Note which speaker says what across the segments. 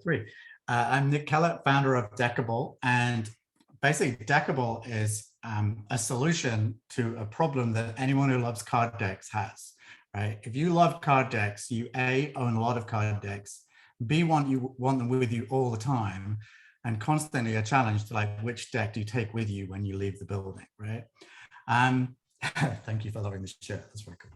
Speaker 1: three. I'm Nick Kellett, founder of Deckible, and basically Deckible is a solution to a problem that anyone who loves card decks has, right? If you love card decks, you A, own a lot of card decks, B, you want them with you all the time, and constantly a challenge to like, which deck do you take with you when you leave the building, right? Thank you for loving this shirt. That's very cool.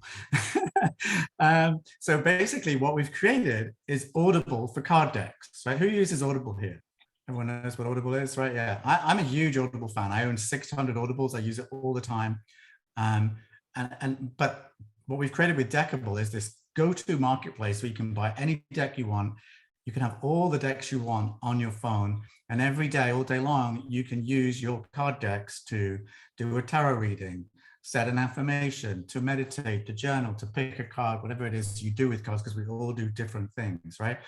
Speaker 1: So basically what we've created is Audible for card decks, right? Who uses Audible here? Everyone knows what Audible is, right? Yeah, I'm a huge Audible fan. I own 600 Audibles. I use it all the time. But what we've created with Deckible is this go-to marketplace where you can buy any deck you want. You can have all the decks you want on your phone, and every day, all day long, you can use your card decks to do a tarot reading, set an affirmation, to meditate, to journal, to pick a card, whatever it is you do with cards, because we all do different things, right?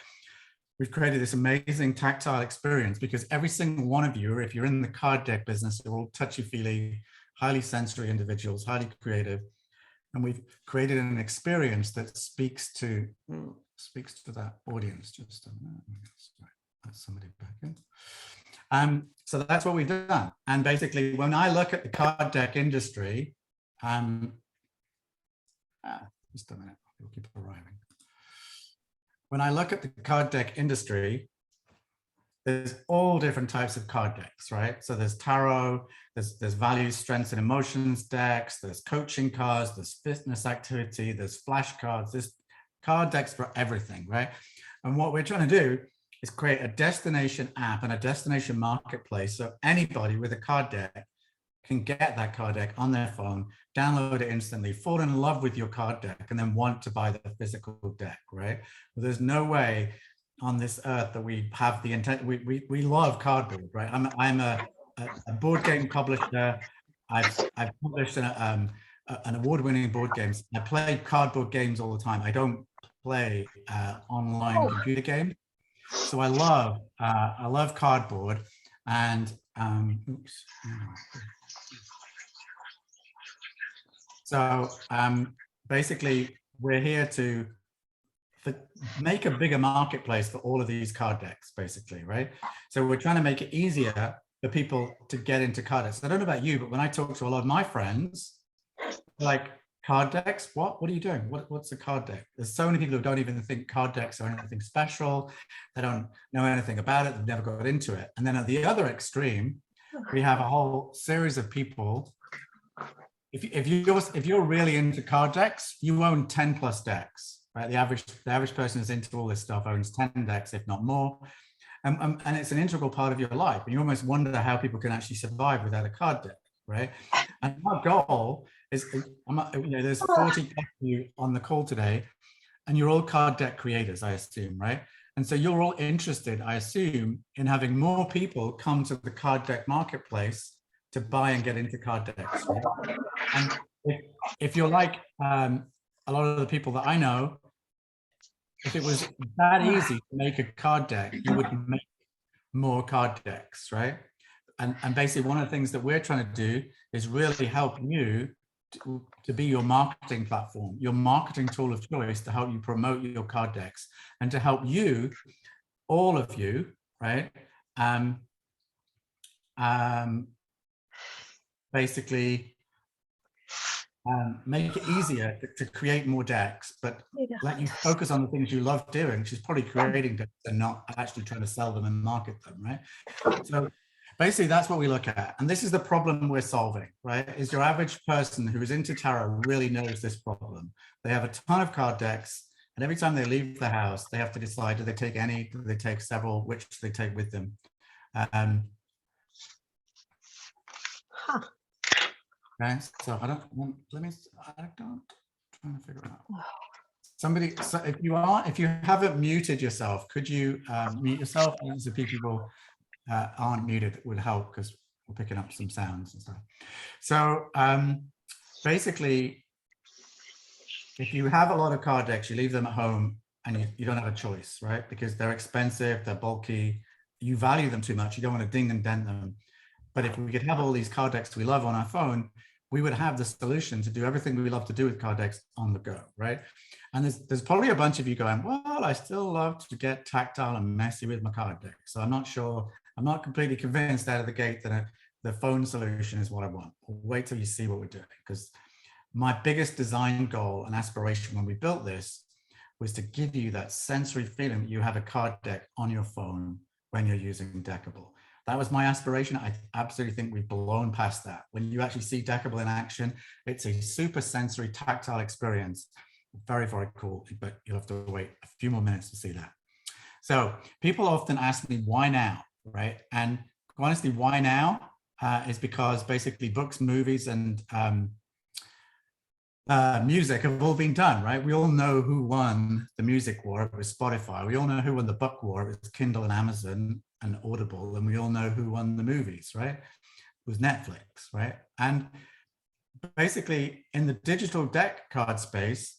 Speaker 1: We've created this amazing tactile experience because every single one of you, or if you're in the card deck business, you're all touchy-feely, highly sensory individuals, highly creative. And we've created an experience that speaks to that audience. Just a minute. That's somebody back in. So that's what we've done. And basically, when I look at the card deck industry, just a minute, we'll keep arriving. When I look at the card deck industry, there's all different types of card decks, right? So there's tarot, there's values, strengths, and emotions decks, there's coaching cards, there's fitness activity, there's flashcards, there's card decks for everything, right? And what we're trying to do is create a destination app and a destination marketplace so anybody with a card deck can get that card deck on their phone, download it instantly, fall in love with your card deck, and then want to buy the physical deck, right? Well, there's no way on this earth that we have the intent. We love cardboard, right? I'm a board game publisher. I've published an award-winning board games. I play cardboard games all the time. I don't play online computer games. So I love cardboard, and oops. So basically, we're here to make a bigger marketplace for all of these card decks, basically, right? So we're trying to make it easier for people to get into card decks. I don't know about you, but when I talk to a lot of my friends, like, card decks? What are you doing? What's a card deck? There's so many people who don't even think card decks are anything special. They don't know anything about it. They've never got into it. And then at the other extreme, we have a whole series of people. If you're really into card decks, you own 10 plus decks, right? The average person who's into all this stuff owns 10 decks, if not more. And it's an integral part of your life. And you almost wonder how people can actually survive without a card deck, right? And our goal is, there's 40 of you on the call today, and you're all card deck creators, I assume, right? And so you're all interested, I assume, in having more people come to the card deck marketplace to buy and get into card decks, right? And if you're like a lot of the people that I know, if it was that easy to make a card deck, you would make more card decks, right? And basically one of the things that we're trying to do is really help you to be your marketing platform, your marketing tool of choice to help you promote your card decks and to help you, all of you, right? Basically make it easier to create more decks, but let you focus on the things you love doing, which is probably creating decks and not actually trying to sell them and market them, right? So basically that's what we look at. And this is the problem we're solving, right? Is your average person who is into tarot really knows this problem. They have a ton of card decks, and every time they leave the house, they have to decide, do they take any, do they take several, which do they take with them? Okay, so I don't trying to figure it out. Somebody, so if you haven't muted yourself, could you mute yourself? And so people aren't muted, it would help because we're picking up some sounds and stuff. So basically, if you have a lot of card decks, you leave them at home and you don't have a choice, right? Because they're expensive, they're bulky, you value them too much, you don't want to ding and dent them. But if we could have all these card decks we love on our phone, we would have the solution to do everything we love to do with card decks on the go, right? And there's probably a bunch of you going, well, I still love to get tactile and messy with my card deck. So I'm not sure, I'm not completely convinced out of the gate that the phone solution is what I want. Wait till you see what we're doing, because my biggest design goal and aspiration when we built this was to give you that sensory feeling that you have a card deck on your phone when you're using Deckible. That was my aspiration. I absolutely think we've blown past that. When you actually see Deckible in action, it's a super sensory tactile experience. Very, very cool, but you'll have to wait a few more minutes to see that. So people often ask me, why now, right? And honestly, why now is because basically books, movies, and music have all been done, right? We all know who won the music war. It was Spotify. We all know who won the book war. It was Kindle and Amazon and Audible. And we all know who won the movies, right? It was Netflix, right? And basically in the digital deck card space,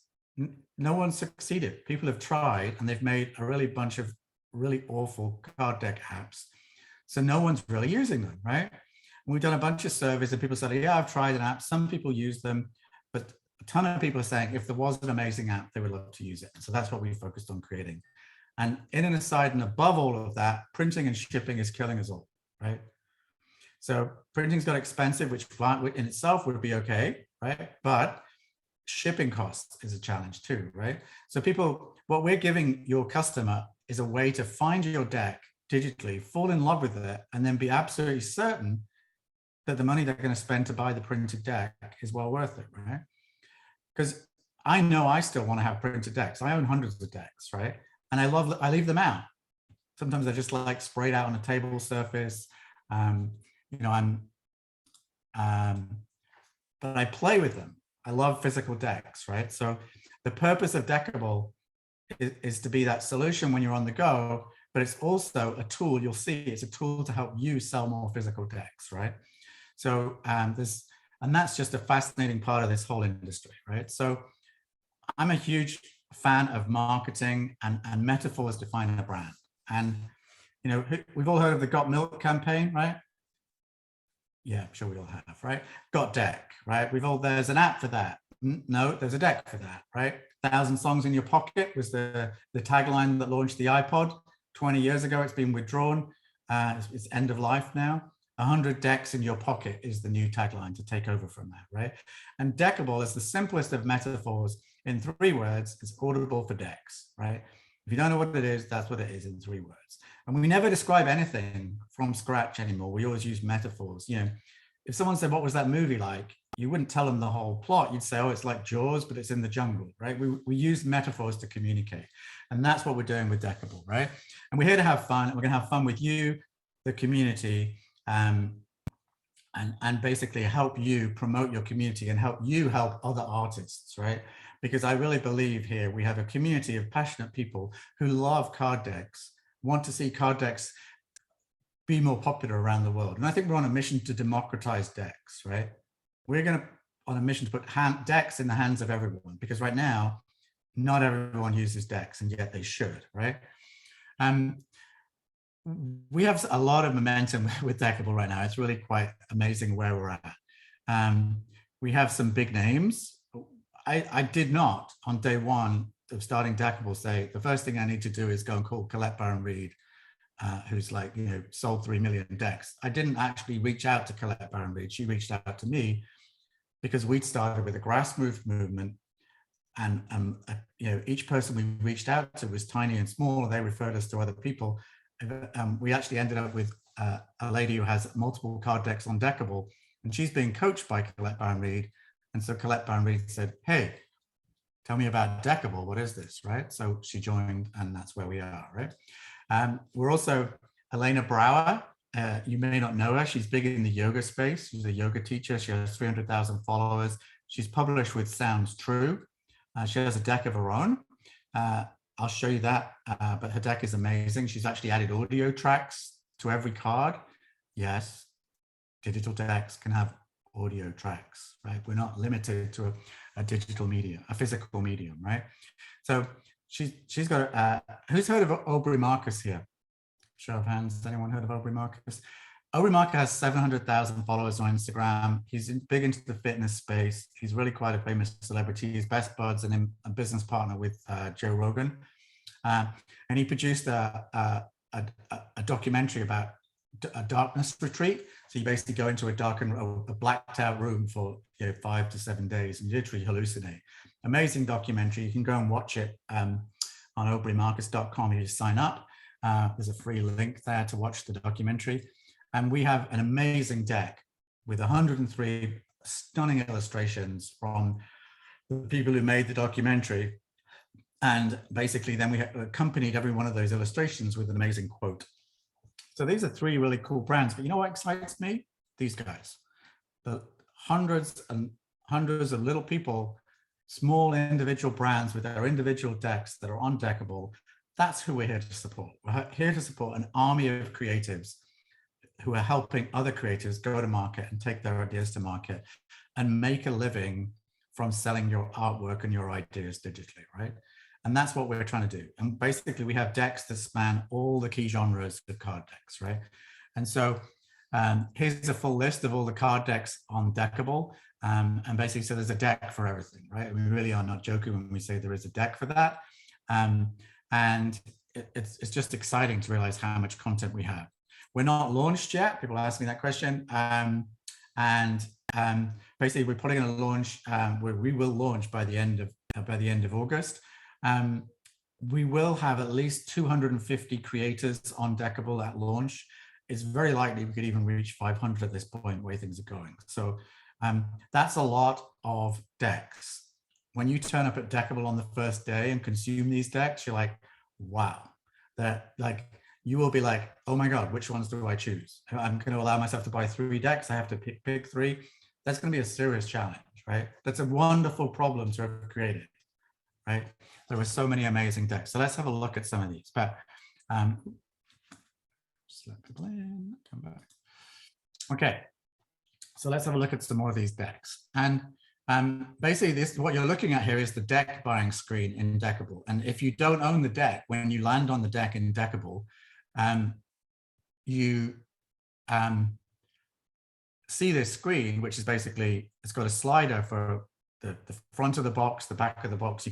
Speaker 1: no one succeeded. People have tried and they've made a really bunch of really awful card deck apps. So no one's really using them, right? And we've done a bunch of surveys and people said, yeah, I've tried an app. Some people use them, but a ton of people are saying if there was an amazing app, they would love to use it. So that's what we focused on creating. And in and aside and above all of that, printing and shipping is killing us all, right? So printing's got expensive, which in itself would be okay, right? But shipping costs is a challenge too, right? So people, what we're giving your customer is a way to find your deck digitally, fall in love with it, and then be absolutely certain that the money they're going to spend to buy the printed deck is well worth it, right? Because I know I still want to have printed decks. I own hundreds of decks, right? And I leave them out. Sometimes they're just like sprayed out on a table surface. You know, but I play with them. I love physical decks, right? So the purpose of Deckible is to be that solution when you're on the go, but it's also a tool. You'll see it's a tool to help you sell more physical decks, right? So and that's just a fascinating part of this whole industry, right? So I'm a huge fan of marketing and metaphors define a brand. And, you know, we've all heard of the Got Milk campaign, right? Yeah, I'm sure we all have, right? Got Deck, right? There's an app for that. No, there's a deck for that, right? 1,000 songs in your pocket was the tagline that launched the iPod 20 years ago. It's been withdrawn. It's end of life now. 100 decks in your pocket is the new tagline to take over from that, right? And Deckible is the simplest of metaphors in 3 words. It's audible for decks, right? If you don't know what it is, that's what it is in 3 words. And we never describe anything from scratch anymore. We always use metaphors. You know, if someone said, what was that movie like? You wouldn't tell them the whole plot. You'd say, oh, it's like Jaws, but it's in the jungle, right? We use metaphors to communicate. And that's what we're doing with Deckible, right? And we're here to have fun. And we're going to have fun with you, the community, and basically help you promote your community and help you help other artists, right? Because I really believe here we have a community of passionate people who love card decks, want to see card decks be more popular around the world. And I think we're on a mission to democratize decks, right? We're on a mission to put decks in the hands of everyone, because right now, not everyone uses decks, and yet they should, right? We have a lot of momentum with Deckible right now. It's really quite amazing where we're at. We have some big names. I did not, on day one of starting Deckible, say, the first thing I need to do is go and call Colette Baron-Reid, who's like, you know, sold 3 million decks. I didn't actually reach out to Colette Baron-Reid. She reached out to me because we'd started with a grassroots movement. And you know, each person we reached out to was tiny and small, and they referred us to other people. We actually ended up with a lady who has multiple card decks on Deckible, and she's being coached by Colette Baron-Reid. And so Colette Baron-Reid said, hey, tell me about Deckible. What is this, right? So she joined, and that's where we are, right? We're also Elena Brower. You may not know her. She's big in the yoga space. She's a yoga teacher. She has 300,000 followers. She's published with Sounds True. She has a deck of her own. I'll show you that, but her deck is amazing. She's actually added audio tracks to every card. Yes, digital decks can have audio tracks, right? We're not limited to a digital medium, a physical medium, right? So she's got, who's heard of Aubrey Marcus here? Show of hands, has anyone heard of Aubrey Marcus? Aubrey Marker has 700,000 followers on Instagram. He's big into the fitness space. He's really quite a famous celebrity. He's best buds and a business partner with Joe Rogan. And he produced a documentary about a darkness retreat. So you basically go into a blacked out room for 5 to 7 days and literally hallucinate. Amazing documentary. You can go and watch it on aubreymarcus.com. You sign up. There's a free link there to watch the documentary. And we have an amazing deck with 103 stunning illustrations from the people who made the documentary. And basically then we accompanied every one of those illustrations with an amazing quote. So these are 3 really cool brands, but you know what excites me? These guys, the hundreds and hundreds of little people, small individual brands with their individual decks that are on Deckible. That's who we're here to support. We're here to support an army of creatives who are helping other creators go to market and take their ideas to market and make a living from selling your artwork and your ideas digitally, right? And that's what we're trying to do. And basically we have decks that span all the key genres of card decks, right? And so here's a full list of all the card decks on Deckible. And basically, so there's a deck for everything, right? We really are not joking when we say there is a deck for that. And it's just exciting to realize how much content we have. We're not launched yet. People ask me that question. Basically, we're putting in a launch where we will launch by the end of August. We will have at least 250 creators on Deckible at launch. It's very likely we could even reach 500 at this point, where things are going. So that's a lot of decks. When you turn up at Deckible on the first day and consume these decks, you're like, wow. That like you will be like, oh my God, which ones do I choose? I'm going to allow myself to buy 3 decks. I have to pick 3. That's going to be a serious challenge, right? That's a wonderful problem to have created, right? There were so many amazing decks. So let's have a look at some of these. But select the plan, come back. Okay, so let's have a look at some more of these decks. And basically what you're looking at here is the deck buying screen in Deckible. And if you don't own the deck, when you land on the deck in Deckible, you see this screen, which is basically, it's got a slider for the front of the box, the back of the box. You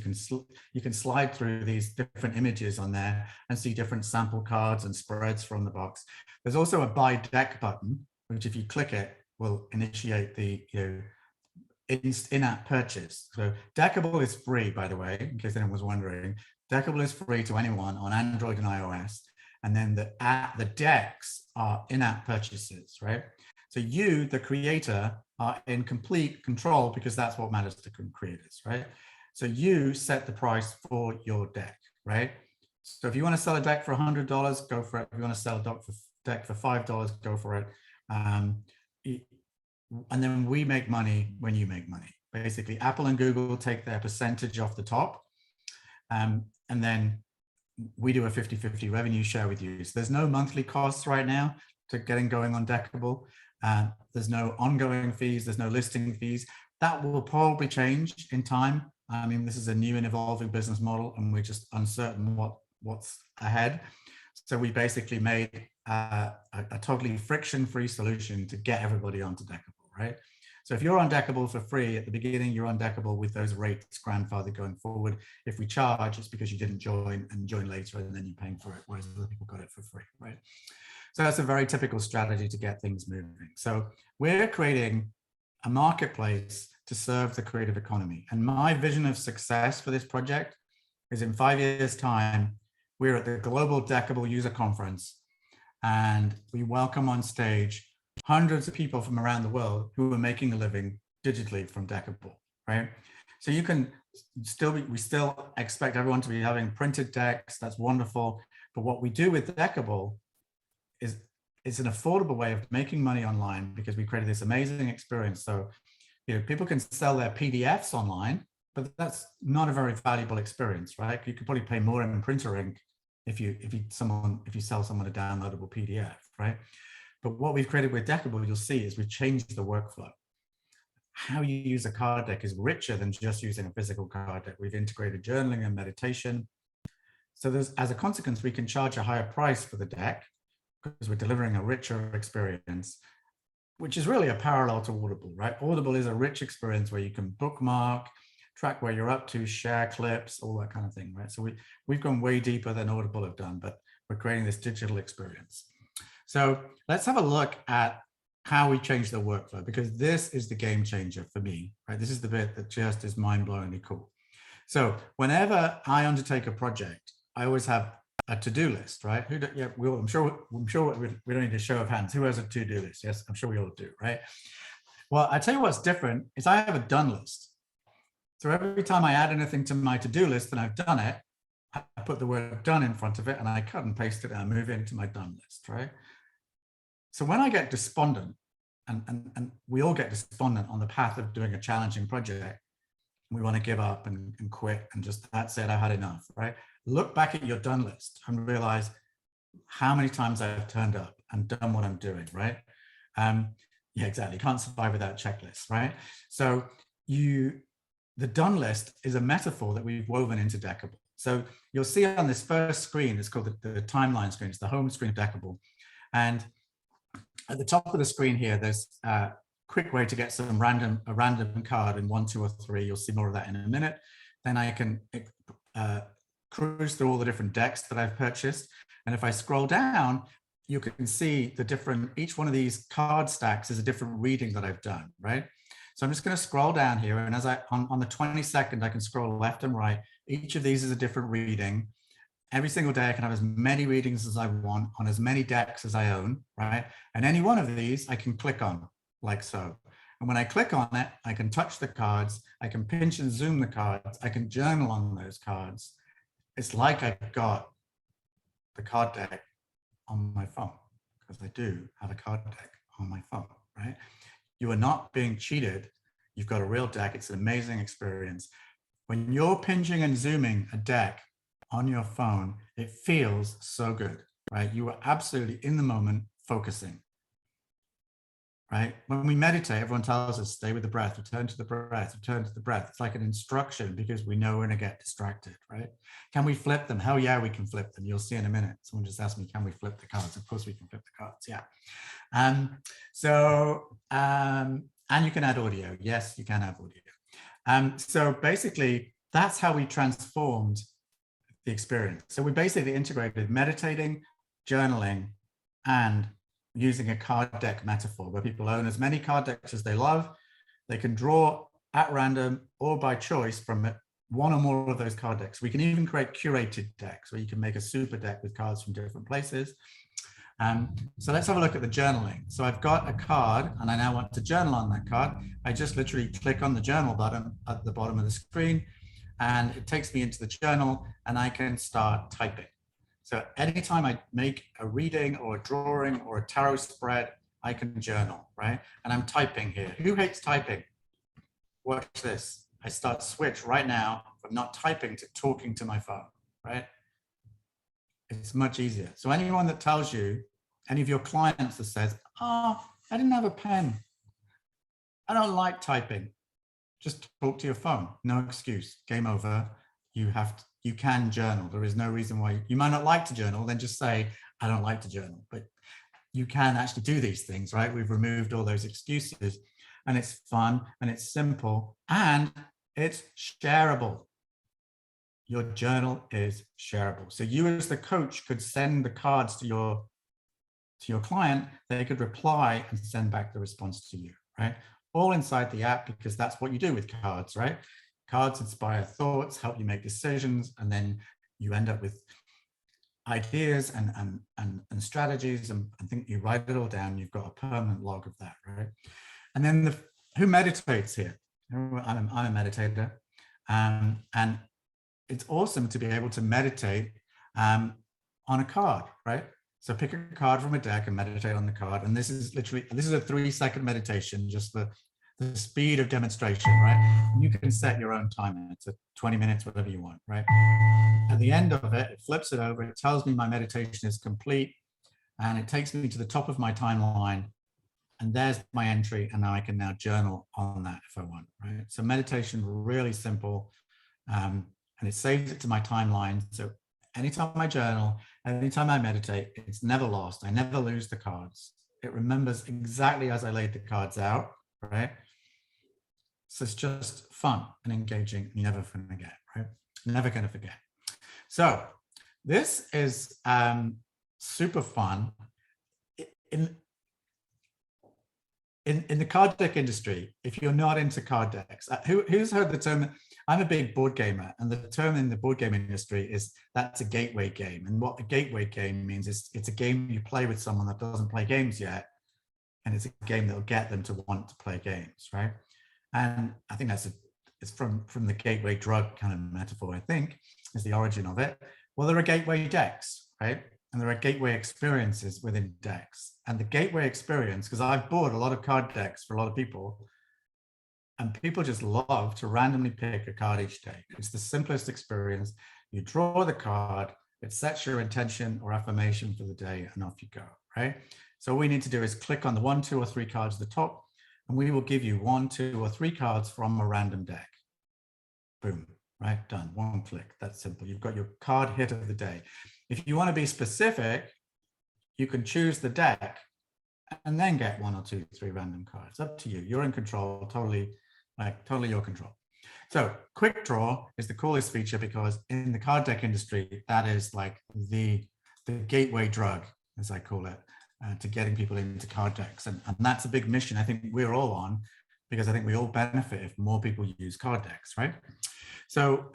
Speaker 1: can slide through these different images on there and see different sample cards and spreads from the box. There's also a buy deck button, which if you click it, will initiate the in-app purchase. So Deckible is free, by the way, in case anyone was wondering. Deckible is free to anyone on Android and iOS. And then the decks are in-app purchases, right? So you, the creator, are in complete control because that's what matters to creators, right? So you set the price for your deck, right? So if you want to sell a deck for $100, go for it. If you want to sell a deck for $5, go for it. And then we make money when you make money. Basically, Apple and Google take their percentage off the top. And then we do a 50-50 revenue share with you. So there's no monthly costs right now to getting going on Deckible. There's no ongoing fees. There's no listing fees. That will probably change in time. I mean, this is a new and evolving business model, and we're just uncertain what's ahead. So we basically made a totally friction-free solution to get everybody onto Deckible, right? So if you're on Deckible for free at the beginning, you're on Deckible with those rates grandfathered going forward. If we charge, it's because you didn't join and join later, and then you're paying for it, whereas other people got it for free, right? So that's a very typical strategy to get things moving. So we're creating a marketplace to serve the creative economy. And my vision of success for this project is in 5 years' time, we're at the Global Deckible User Conference, and we welcome on stage hundreds of people from around the world who are making a living digitally from Deckible, right? So you can we still expect everyone to be having printed decks. That's wonderful. But what we do with Deckible is it's an affordable way of making money online because we created this amazing experience. So, people can sell their PDFs online, but that's not a very valuable experience, right? You could probably pay more in printer ink if you sell someone a downloadable PDF, right? But what we've created with Deckible, you'll see, is we've changed the workflow. How you use a card deck is richer than just using a physical card deck. We've integrated journaling and meditation. So as a consequence, we can charge a higher price for the deck, because we're delivering a richer experience, which is really a parallel to Audible, right? Audible is a rich experience where you can bookmark, track where you're up to, share clips, all that kind of thing, right? So we've gone way deeper than Audible have done, but we're creating this digital experience. So let's have a look at how we change the workflow, because this is the game changer for me, right? This is the bit that just is mind-blowingly cool. So whenever I undertake a project, I always have a to-do list, right? I'm sure we don't need a show of hands. Who has a to-do list? Yes, I'm sure we all do, right? Well, I tell you what's different is I have a done list. So every time I add anything to my to-do list and I've done it, I put the word done in front of it and I cut and paste it and I move it into my done list, right? So when I get despondent, and we all get despondent on the path of doing a challenging project, we want to give up and quit and just, that's it, I've had enough, right? Look back at your done list and realize how many times I've turned up and done what I'm doing, right? Yeah, exactly. You can't survive without checklists, right? So the done list is a metaphor that we've woven into Deckible. So you'll see on this first screen, it's called the timeline screen, it's the home screen of Deckible. And at the top of the screen here, there's a quick way to get a random card in 1, 2, or 3. You'll see more of that in a minute. Then I can cruise through all the different decks that I've purchased. And if I scroll down, you can see the different, each one of these card stacks is a different reading that I've done, right? So I'm just going to scroll down here. And as on the 22nd, I can scroll left and right. Each of these is a different reading. Every single day I can have as many readings as I want on as many decks as I own, right? And any one of these I can click on, like so. And when I click on it, I can touch the cards, I can pinch and zoom the cards, I can journal on those cards. It's like I've got the card deck on my phone, because I do have a card deck on my phone, right? You are not being cheated. You've got a real deck. It's an amazing experience. When you're pinching and zooming a deck on your phone, it feels so good, right? You are absolutely in the moment focusing, right? When we meditate, everyone tells us, stay with the breath, return to the breath, return to the breath. It's like an instruction because we know we're gonna get distracted, right? Can we flip them? Hell yeah, we can flip them. You'll see in a minute. Someone just asked me, can we flip the cards? Of course we can flip the cards, yeah. And you can add audio. Yes, you can have audio. So basically, that's how we transformed the experience. So we basically integrated meditating, journaling, and using a card deck metaphor where people own as many card decks as they love. They can draw at random or by choice from one or more of those card decks. We can even create curated decks where you can make a super deck with cards from different places. So let's have a look at the journaling. So I've got a card and I now want to journal on that card. I just literally click on the journal button at the bottom of the screen and it takes me into the journal and I can start typing. So anytime I make a reading or a drawing or a tarot spread, I can journal, right? And I'm typing here. Who hates typing? Watch this. I start switch right now from not typing to talking to my phone, right? It's much easier. So anyone that tells you, any of your clients that says, oh, I didn't have a pen. I don't like typing. Just talk to your phone. No excuse. Game over. You can journal. There is no reason why you might not like to journal. Then just say, I don't like to journal. But you can actually do these things, right? We've removed all those excuses and it's fun and it's simple and it's shareable. Your journal is shareable. So you as the coach could send the cards to your client. They could reply and send back the response to you, right? All inside the app, because that's what you do with cards, right? Cards inspire thoughts, help you make decisions, and then you end up with ideas and strategies, and I think you write it all down, you've got a permanent log of that, right? And then who meditates here? I'm a meditator, and it's awesome to be able to meditate on a card, right? So pick a card from a deck and meditate on the card. And this is a 3-second meditation, just the speed of demonstration, right? You can set your own timer. It's 20 minutes, whatever you want, right? At the end of it, it flips it over. It tells me my meditation is complete. And it takes me to the top of my timeline. And there's my entry. And now I can now journal on that if I want, right? So meditation, really simple. And it saves it to my timeline. So anytime I journal, anytime I meditate, it's never lost. I never lose the cards. It remembers exactly as I laid the cards out, right? So it's just fun and engaging. You never forget, right? Never going to forget. So this is super fun. In the card deck industry, if you're not into card decks, who's heard the term? I'm a big board gamer, and the term in the board game industry is that's a gateway game. And what a gateway game means is it's a game you play with someone that doesn't play games yet, and it's a game that will get them to want to play games, right? And I think it's from the gateway drug kind of metaphor, I think, is the origin of it. Well, there are gateway decks, right? And there are gateway experiences within decks. And the gateway experience, because I've bought a lot of card decks for a lot of people, and people just love to randomly pick a card each day. It's the simplest experience. You draw the card, it sets your intention or affirmation for the day, and off you go, right? So all we need to do is click on the 1, 2, or 3 cards at the top, and we will give you 1, 2, or 3 cards from a random deck. Boom, right? Done. One click. That's simple. You've got your card hit of the day. If you want to be specific, you can choose the deck and then get 1 or 2, 3 random cards. Up to you. You're in control, totally your control. So quick draw is the coolest feature because in the card deck industry, that is like the gateway drug, as I call it, to getting people into card decks. And that's a big mission I think we're all on, because I think we all benefit if more people use card decks, right? So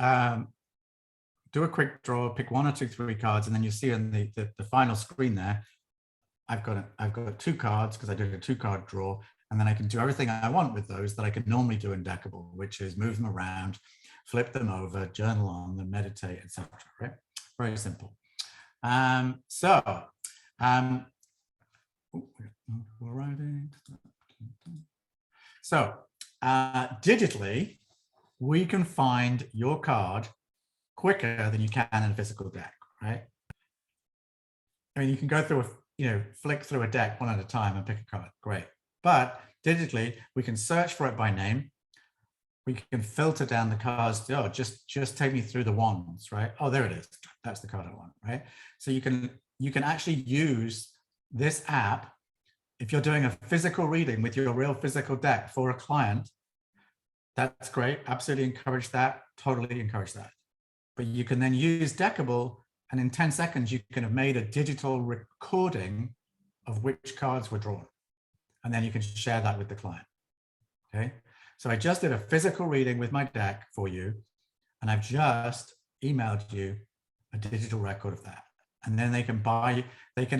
Speaker 1: do a quick draw, pick 1 or 2, 3 cards, and then you see on the final screen there, I've got 2 cards because I did a 2-card draw, and then I can do everything I want with those that I could normally do in Deckible, which is move them around, flip them over, journal on them, meditate, etc. Right? Very simple. So digitally, we can find your card quicker than you can in a physical deck, right? I mean, you can go through flick through a deck one at a time and pick a card, great. But digitally, we can search for it by name. We can filter down the cards. Oh, just take me through the wands, right? Oh, there it is. That's the card I want, right? So you can actually use this app if you're doing a physical reading with your real physical deck for a client. That's great. Absolutely encourage that. Totally encourage that. But you can then use Deckible, and in 10 seconds, you can have made a digital recording of which cards were drawn. And then you can share that with the client. Okay. So I just did a physical reading with my deck for you, and I've just emailed you a digital record of that. And then they can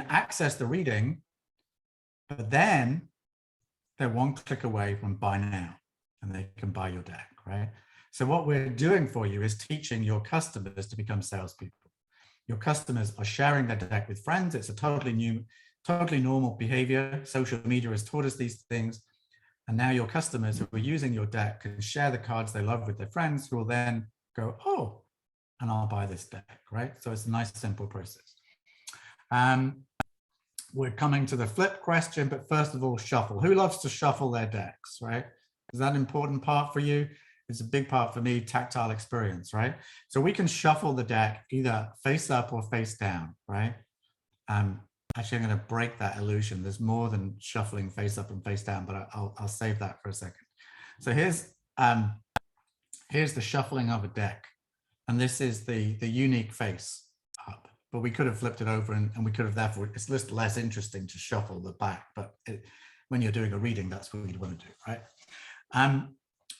Speaker 1: access the reading, but then they're 1 click away from buy now, and they can buy your deck, right? So what we're doing for you is teaching your customers to become salespeople. Your customers are sharing their deck with friends. It's a totally normal behavior. Social media has taught us these things. And now your customers who are using your deck can share the cards they love with their friends, who will then go, oh, and I'll buy this deck, right? So it's a nice, simple process. We're coming to the flip question, but first of all, shuffle. Who loves to shuffle their decks, right? Is that an important part for you? It's a big part for me, tactile experience, right? So we can shuffle the deck either face up or face down, right? Actually, I'm going to break that illusion. There's more than shuffling face up and face down, but I'll save that for a second. So here's the shuffling of a deck, and this is the unique face up. But we could have flipped it over, and we could have therefore, it's just less interesting to shuffle the back. But when you're doing a reading, that's what you'd want to do, right?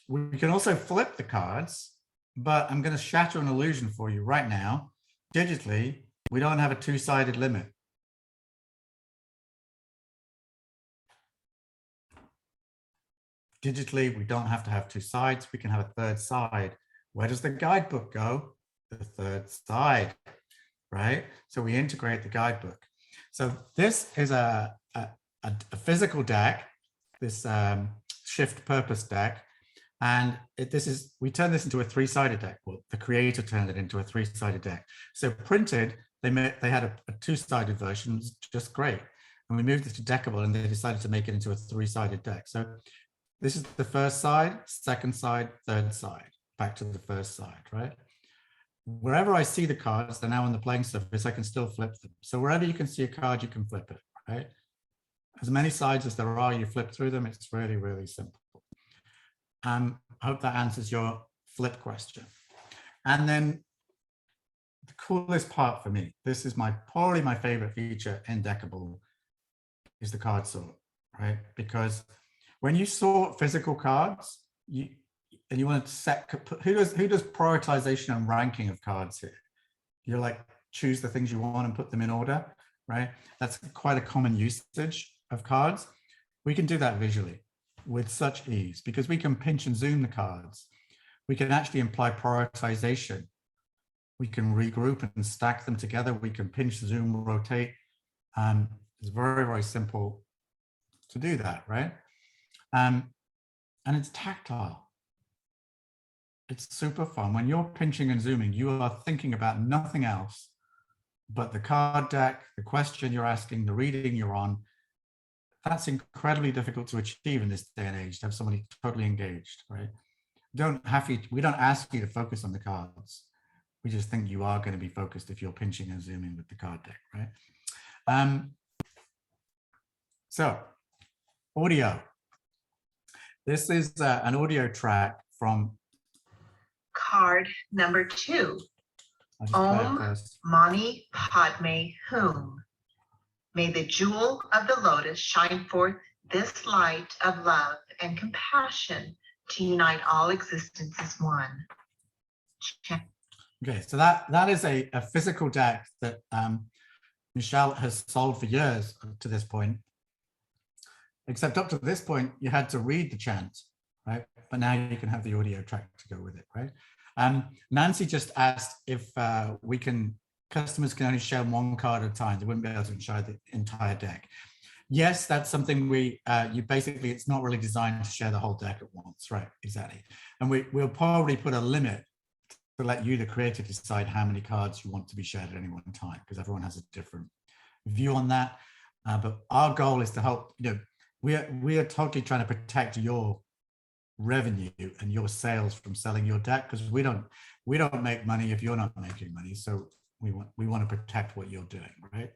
Speaker 1: We can also flip the cards, but I'm going to shatter an illusion for you right now. Digitally, we don't have a 2-sided limit. Digitally, we don't have to have 2 sides. We can have a 3rd side. Where does the guidebook go? The 3rd side, right? So we integrate the guidebook. So this is a physical deck, this shift purpose deck. And we turned this into a 3-sided deck. Well, the creator turned it into a 3-sided deck. So printed, they had a 2-sided version, just great. And we moved it to Deckible, and they decided to make it into a 3-sided deck. So this is the 1st side, 2nd side, 3rd side, back to the 1st side, right? wherever I see the cards, they're now on the playing surface, I can still flip them. So wherever you can see a card, you can flip it, right? As many sides as there are, you flip through them. It's really, really simple. I hope that answers your flip question. And then the coolest part for me, this is probably my favorite feature in Deckible, is the card sort, right? Because when you sort physical cards, you want to set, who does prioritization and ranking of cards here? You're like, choose the things you want and put them in order, right? That's quite a common usage of cards. We can do that visually with such ease because we can pinch and zoom the cards. We can actually imply prioritization. We can regroup and stack them together. We can pinch, zoom, rotate. It's very, very simple to do that, right? And it's tactile. It's super fun. When you're pinching and zooming, you are thinking about nothing else but the card deck, the question you're asking, the reading you're on. That's incredibly difficult to achieve in this day and age, to have somebody totally engaged, right? We don't ask you to focus on the cards. We just think you are going to be focused if you're pinching and zooming with the card deck, right? So, audio. This is an audio track from
Speaker 2: card number 2. Om Mani Padme Hum. May the jewel of the lotus shine forth this light of love and compassion to unite all existence as one. Check.
Speaker 1: Okay, so that is a physical deck that Michelle has sold for years to this point. Except up to this point, you had to read the chant, right? But now you can have the audio track to go with it, right? Nancy just asked if customers can only share one card at a time. They wouldn't be able to share the entire deck. Yes, that's something it's not really designed to share the whole deck at once, right? Exactly. And we'll probably put a limit to let you, the creator, decide how many cards you want to be shared at any one time, because everyone has a different view on that. But our goal is to help, we are totally trying to protect your revenue and your sales from selling your deck, because we don't make money if you're not making money. So we want to protect what you're doing, right?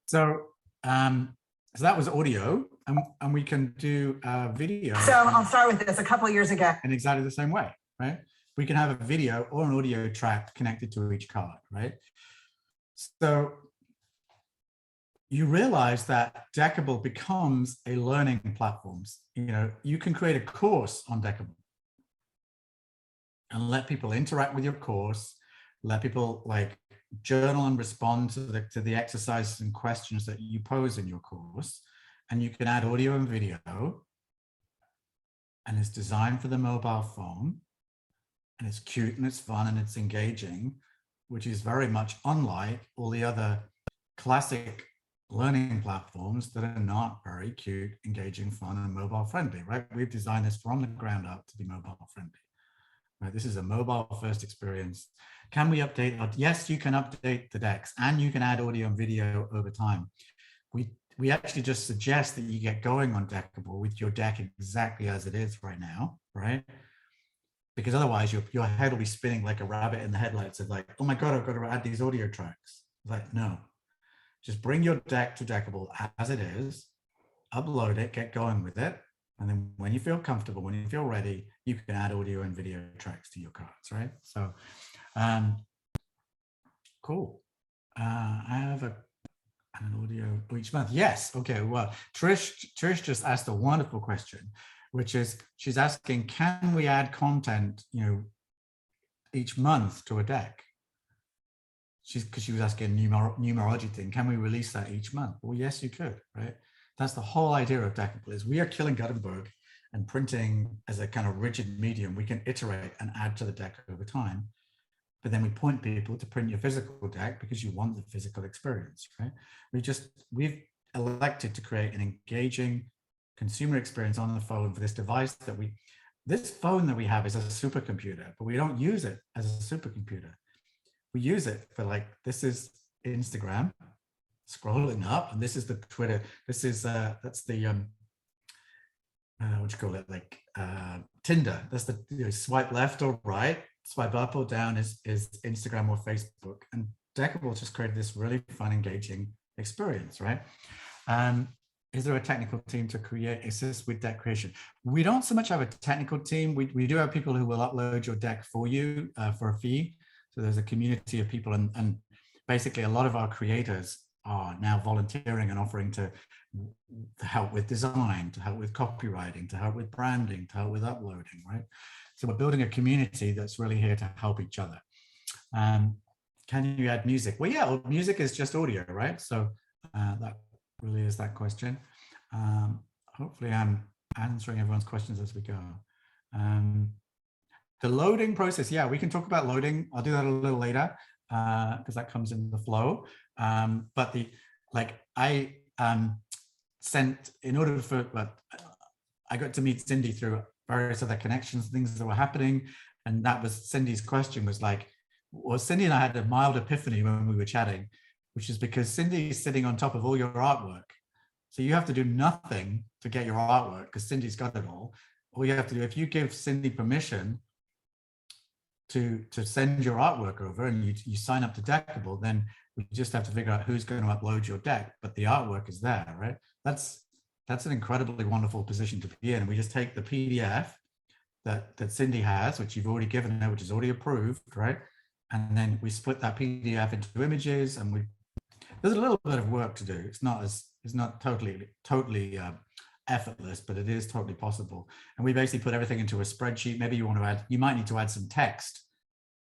Speaker 1: So that was audio, and we can do video.
Speaker 3: So I'll start with this. A couple of years ago,
Speaker 1: in exactly the same way, right? We can have a video or an audio track connected to each card, right? So you realize that Deckible becomes a learning platform. You can create a course on Deckible and let people interact with your course, let people like journal and respond to the exercises and questions that you pose in your course. And you can add audio and video, and it's designed for the mobile phone, and it's cute and it's fun and it's engaging, which is very much unlike all the other classic learning platforms that are not very cute, engaging, fun, and mobile friendly, right? We've designed this from the ground up to be mobile friendly, right? This is a mobile first experience. Can we update? Yes, you can update the decks, and you can add audio and video over time. We actually just suggest that you get going on Deckible with your deck exactly as it is right now, right? Because otherwise your head will be spinning like a rabbit in the headlights of like, oh my God, I've got to add these audio tracks. Like, no. Just bring your deck to Deckible as it is, upload it, get going with it. And then when you feel comfortable, when you feel ready, you can add audio and video tracks to your cards, right? So, cool. I have an audio each month. Yes, okay, well, Trish just asked a wonderful question, which is, she's asking, can we add content, each month to a deck? Because she was asking a numerology thing. Can we release that each month? Well, yes, you could, right? That's the whole idea of Deckible, is we are killing Gutenberg and printing as a kind of rigid medium. We can iterate and add to the deck over time, but then we point people to print your physical deck because you want the physical experience, right? We've elected to create an engaging consumer experience on the phone for this device this phone that we have is a supercomputer, but we don't use it as a supercomputer. We use it for this is Instagram, scrolling up, and this is the Twitter. This is that's the what do you call it? Tinder. That's the swipe left or right, swipe up or down is Instagram or Facebook, and Deckible just created this really fun, engaging experience, right? Is there a technical team to assist with deck creation? We don't so much have a technical team. We do have people who will upload your deck for you for a fee. So there's a community of people, and basically a lot of our creators are now volunteering and offering to help with design, to help with copywriting, to help with branding, to help with uploading, right? So we're building a community that's really here to help each other. Can you add music? Well, yeah, music is just audio, right? So that really is that question. Hopefully I'm answering everyone's questions as we go. The loading process, yeah, we can talk about loading. I'll do that a little later because that comes in the flow. But I sent, in order for, I got to meet Cindy through various other connections, things that were happening. And that was Cindy's question was like, well, Cindy and I had a mild epiphany when we were chatting, which is because Cindy's sitting on top of all your artwork. So you have to do nothing to get your artwork because Cindy's got it all. All you have to do, if you give Cindy permission to send your artwork over and you sign up to Deckible, then we just have to figure out who's going to upload your deck, but the artwork is there, right? That's an incredibly wonderful position to be in. We just take the PDF that Cindy has, which you've already given her, which is already approved, right? And then we split that PDF into images, and there's a little bit of work to do. It's not totally effortless, but it is totally possible. And we basically put everything into a spreadsheet. Maybe you might need to add some text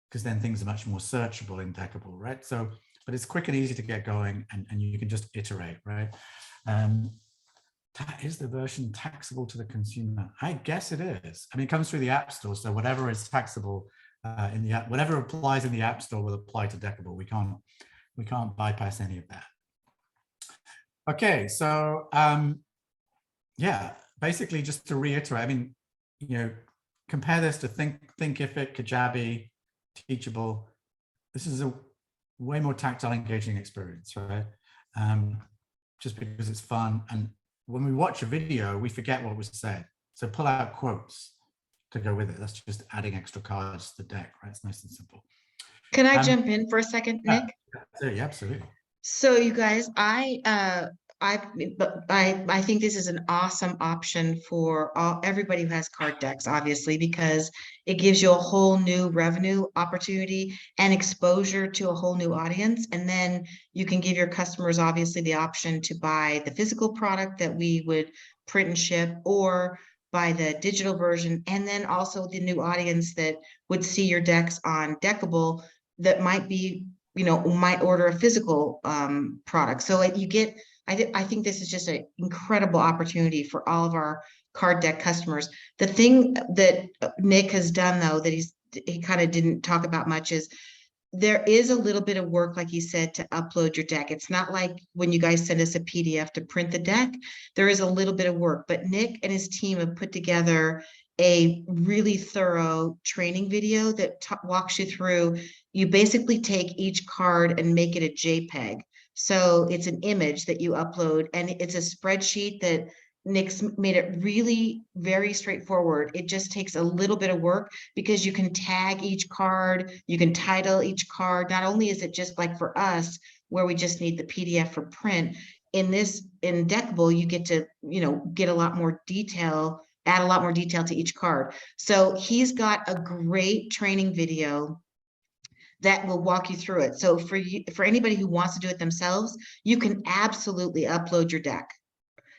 Speaker 1: because then things are much more searchable in Deckible, right? So, but it's quick and easy to get going, and you can just iterate, right? Is the version taxable to the consumer? I guess it is. I mean, it comes through the App Store, so whatever is taxable in the app, whatever applies in the App Store will apply to Deckible. We can't bypass any of that. Okay, so yeah, basically just to reiterate, I mean, compare this to Thinkific, Kajabi, Teachable. This is a way more tactile, engaging experience, right? Just because it's fun, and when we watch a video, we forget what was said. So pull out quotes to go with it. That's just adding extra cards to the deck, right? It's nice and simple.
Speaker 4: Can I jump in for a second, Nick?
Speaker 1: Yeah, absolutely.
Speaker 4: So you guys, I think this is an awesome option for everybody who has card decks, obviously, because it gives you a whole new revenue opportunity and exposure to a whole new audience. And then you can give your customers, obviously, the option to buy the physical product that we would print and ship, or buy the digital version. And then also the new audience that would see your decks on Deckible that might be, might order a physical product. So you get, I think this is just an incredible opportunity for all of our card deck customers. The thing that Nick has done, though, that he kind of didn't talk about much is there is a little bit of work, like he said, to upload your deck. It's not like when you guys send us a PDF to print the deck. There is a little bit of work, but Nick and his team have put together a really thorough training video that walks you through. You basically take each card and make it a JPEG. So it's an image that you upload, and it's a spreadsheet that Nick's made it really very straightforward. It just takes a little bit of work because you can tag each card, you can title each card. Not only is it just like for us, where we just need the PDF for print, in Deckible, you get to, get a lot more detail, add a lot more detail to each card. So he's got a great training video that will walk you through it. So for anybody who wants to do it themselves, you can absolutely upload your deck.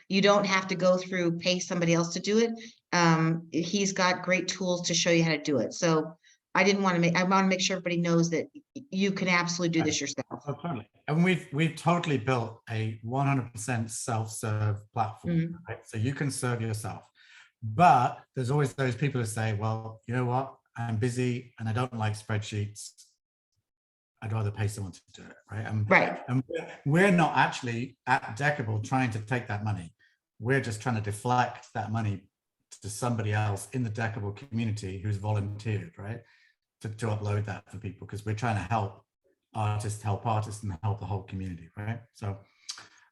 Speaker 4: You don't have to pay somebody else to do it. He's got great tools to show you how to do it. So I want to make sure everybody knows that you can absolutely do this yourself.
Speaker 1: Oh, totally. And we've totally built a 100% self-serve platform, right? So you can serve yourself. But there's always those people who say, well, you know what? I'm busy and I don't like spreadsheets. I'd rather pay someone to do it, right?
Speaker 4: Right.
Speaker 1: And we're not actually at Deckible trying to take that money. We're just trying to deflect that money to somebody else in the Deckible community who's volunteered, right? To upload that for people, because we're trying to help artists and help the whole community, right? So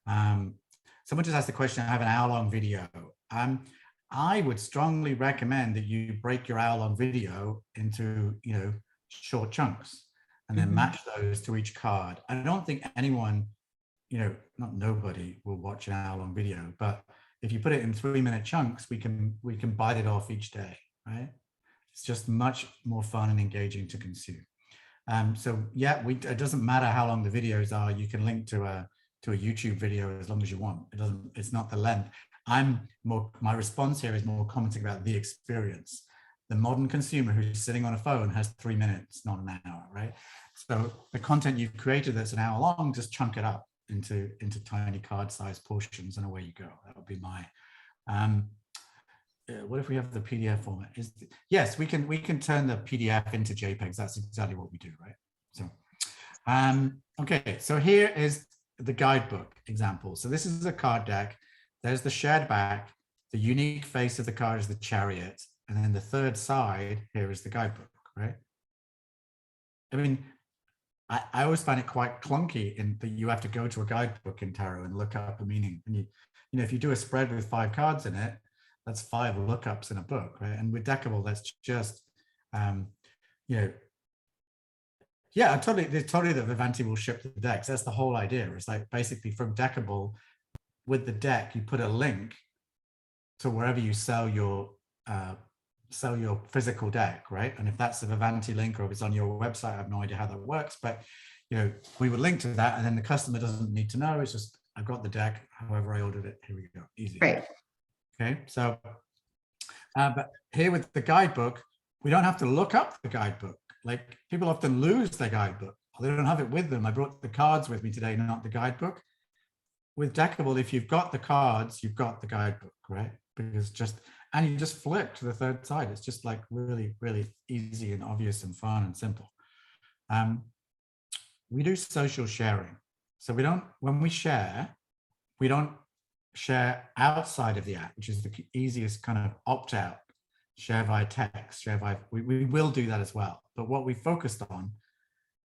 Speaker 1: someone just asked the question, I have an hour-long video. I would strongly recommend that you break your hour-long video into, short chunks and then match those to each card. I don't think anyone, not nobody will watch an hour-long video, but if you put it in 3-minute chunks, we can bite it off each day, right? It's just much more fun and engaging to consume. So yeah, it doesn't matter how long the videos are. You can link to a YouTube video as long as you want. It's not the length. My response here is more commenting about the experience. The modern consumer who's sitting on a phone has 3 minutes, not an hour, right? So the content you've created that's an hour long, just chunk it up into tiny card-sized portions, and away you go. That would be my. What if we have the PDF format? Yes, we can turn the PDF into JPEGs. That's exactly what we do, right? So, okay. So here is the guidebook example. So this is a card deck. There's the shared back. The unique face of the card is the chariot. And then the third side here is the guidebook, right? I mean, I always find it quite clunky in that you have to go to a guidebook in tarot and look up the meaning. And if you do a spread with 5 cards in it, that's 5 lookups in a book, right? And with Deckible, that's just, yeah, totally that Vervante will ship the decks. That's the whole idea. It's like basically from Deckible, with the deck, you put a link to wherever you sell your physical deck, right? And if that's a Vervante link or if it's on your website, I have no idea how that works, but we would link to that, and then the customer doesn't need to know. It's just I've got the deck, however I ordered it. Here we go, easy.
Speaker 4: Right.
Speaker 1: Okay, so but here with the guidebook, we don't have to look up the guidebook. Like people often lose their guidebook, or they don't have it with them. I brought the cards with me today, not the guidebook. With Deckible, if you've got the cards, you've got the guidebook, right? Because and you just flip to the third side. It's just like really, really easy and obvious and fun and simple. We do social sharing. So when we share, we don't share outside of the app, which is the easiest kind of opt-out. Share via text, we will do that as well. But what we focused on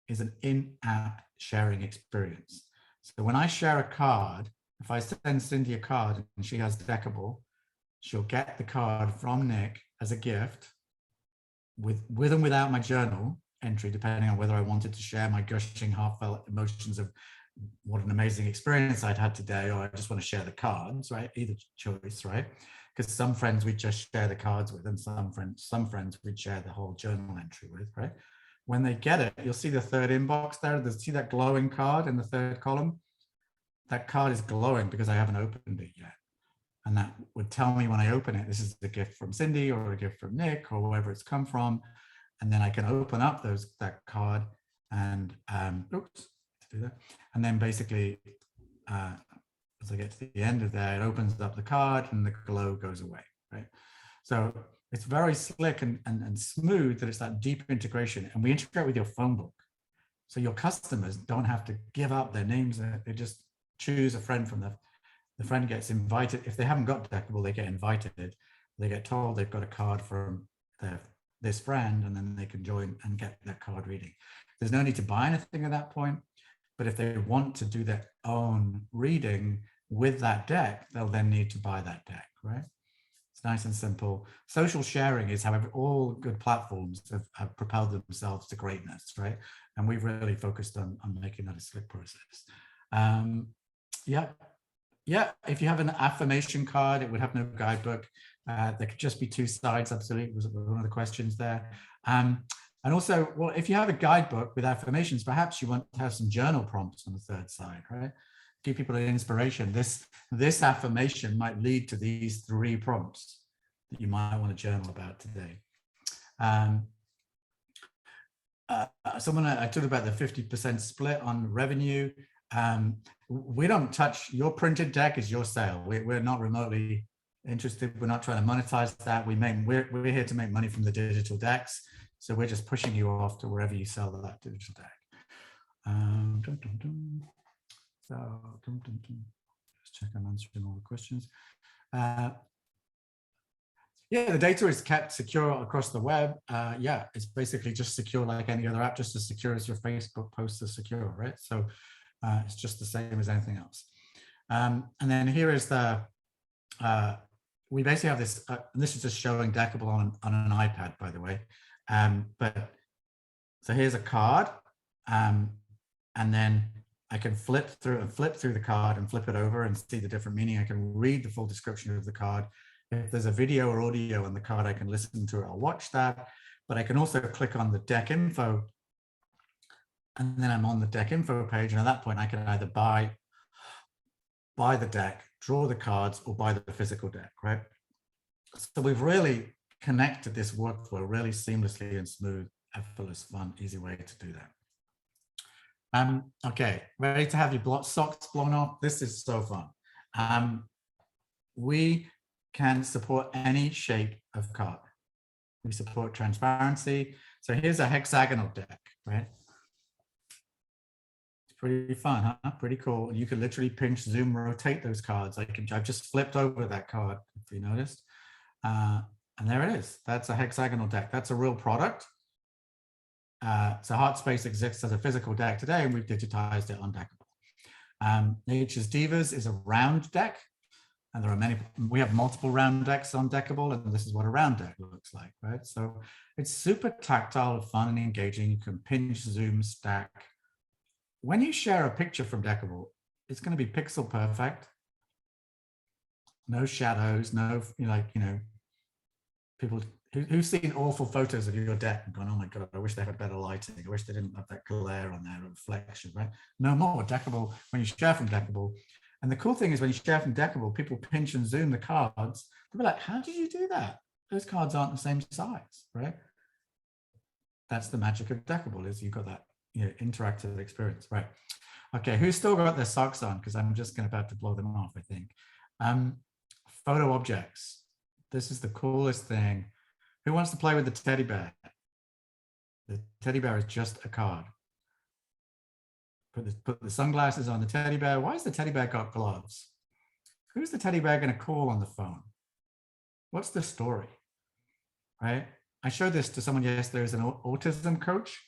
Speaker 1: is an in-app sharing experience. So when I share a card, if I send Cindy a card and she has Deckible, she'll get the card from Nick as a gift with and without my journal entry, depending on whether I wanted to share my gushing heartfelt emotions of what an amazing experience I'd had today, or I just want to share the cards, right? Either choice, right? Because some friends we just share the cards with, and some friends we'd share the whole journal entry with, right? When they get it, you'll see the third inbox there. See that glowing card in the third column? That card is glowing because I haven't opened it yet. And that would tell me when I open it, this is a gift from Cindy or a gift from Nick or wherever it's come from. And then I can open up that card and and then basically, as I get to the end of there, it opens up the card and the glow goes away, right? So it's very slick and smooth that it's that deep integration, and we integrate with your phone book. So your customers don't have to give up their names. They just choose a friend from the friend gets invited. If they haven't got Deckible, they get invited. They get told they've got a card from this friend, and then they can join and get that card reading. There's no need to buy anything at that point. But if they want to do their own reading with that deck, they'll then need to buy that deck, right? It's nice and simple. Social sharing is however all good platforms have propelled themselves to greatness, right? And we've really focused on making that a slick process. Yeah, if you have an affirmation card, it would have no guidebook. There could just be 2 sides, absolutely, was one of the questions there. And also, well, if you have a guidebook with affirmations, perhaps you want to have some journal prompts on the third side, right? Give people an inspiration. This affirmation might lead to these 3 prompts that you might want to journal about today. I talked about the 50% split on revenue. We don't touch your printed deck is your sale. We're not remotely interested. We're not trying to monetize that. We're here to make money from the digital decks. So we're just pushing you off to wherever you sell that digital deck. Just check I'm answering all the questions. Yeah, the data is kept secure across the web. Yeah, it's basically just secure like any other app, just as secure as your Facebook posts are secure, right? So it's just the same as anything else. And then here is we basically have this, and this is just showing Deckible on an iPad, by the way. But so here's a card, and then I can flip through the card and flip it over and see the different meaning. I can read the full description of the card. If there's a video or audio on the card, I can listen to it. I'll watch that, but I can also click on the deck info, and then I'm on the deck info page. And at that point, I can either buy the deck, draw the cards, or buy the physical deck, right? So we've really connected this workflow really seamlessly and smooth, effortless, fun, easy way to do that. Okay, ready to have your socks blown off? This is so fun. We can support any shape of card. We support transparency. So here's a hexagonal deck, right? It's pretty fun, huh? Pretty cool. You can literally pinch, zoom, rotate those cards. I've just flipped over that card, if you noticed. And there it is. That's a hexagonal deck. That's a real product. So Heartspace exists as a physical deck today, and we've digitized it on Deckible. Nature's Divas is a round deck, and there are many. We have multiple round decks on Deckible, and this is what a round deck looks like, right? So it's super tactile, fun, and engaging. You can pinch, zoom, stack. When you share a picture from Deckible, it's going to be pixel perfect. No shadows, no, people who's seen awful photos of your deck and gone, oh my God, I wish they had better lighting. I wish they didn't have that glare on their reflection, right? No more. Deckible, when you share from Deckible. And the cool thing is when you share from Deckible, people pinch and zoom the cards. They'll be like, how did you do that? Those cards aren't the same size, right? That's the magic of Deckible, is you've got that interactive experience, right? Okay, who's still got their socks on? Because I'm just about to blow them off, I think. Photo objects. This is the coolest thing. Who wants to play with the teddy bear? The teddy bear is just a card. Put the sunglasses on the teddy bear. Why has the teddy bear got gloves? Who's the teddy bear going to call on the phone? What's the story? Right? I showed this to someone yesterday as an autism coach,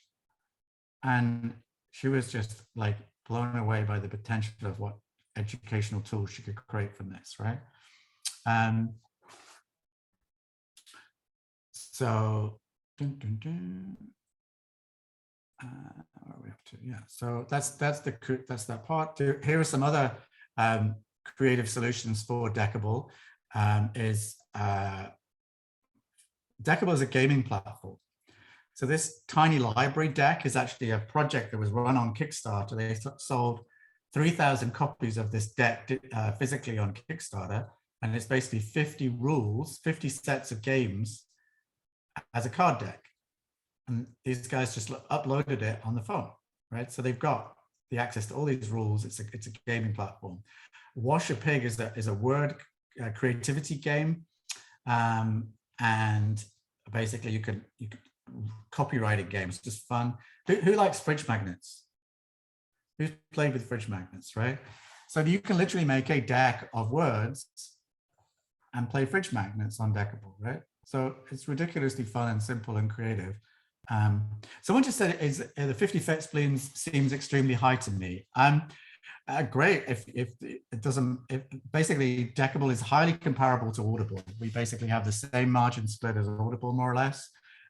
Speaker 1: and she was just like blown away by the potential of what educational tools she could create from this, right? So, where are we up to? Yeah, so that's that part. Here are some other creative solutions for Deckible. Deckible is a gaming platform. So this tiny library deck is actually a project that was run on Kickstarter. They sold 3,000 copies of this deck physically on Kickstarter, and it's basically 50 rules, 50 sets of games as a card deck. And these guys just uploaded it on the phone, right? So they've got the access to all these rules. It's a gaming platform. Wash a Pig is a word creativity game, and basically you can copyrighted games, just fun. Who likes fridge magnets? Who's played with fridge magnets, right? So you can literally make a deck of words and play fridge magnets on Deckible, right? So it's ridiculously fun and simple and creative. Someone just said the 50 fet spleens seems extremely high to me. Great. If it doesn't, basically Deckible is highly comparable to Audible. We basically have the same margin split as Audible, more or less.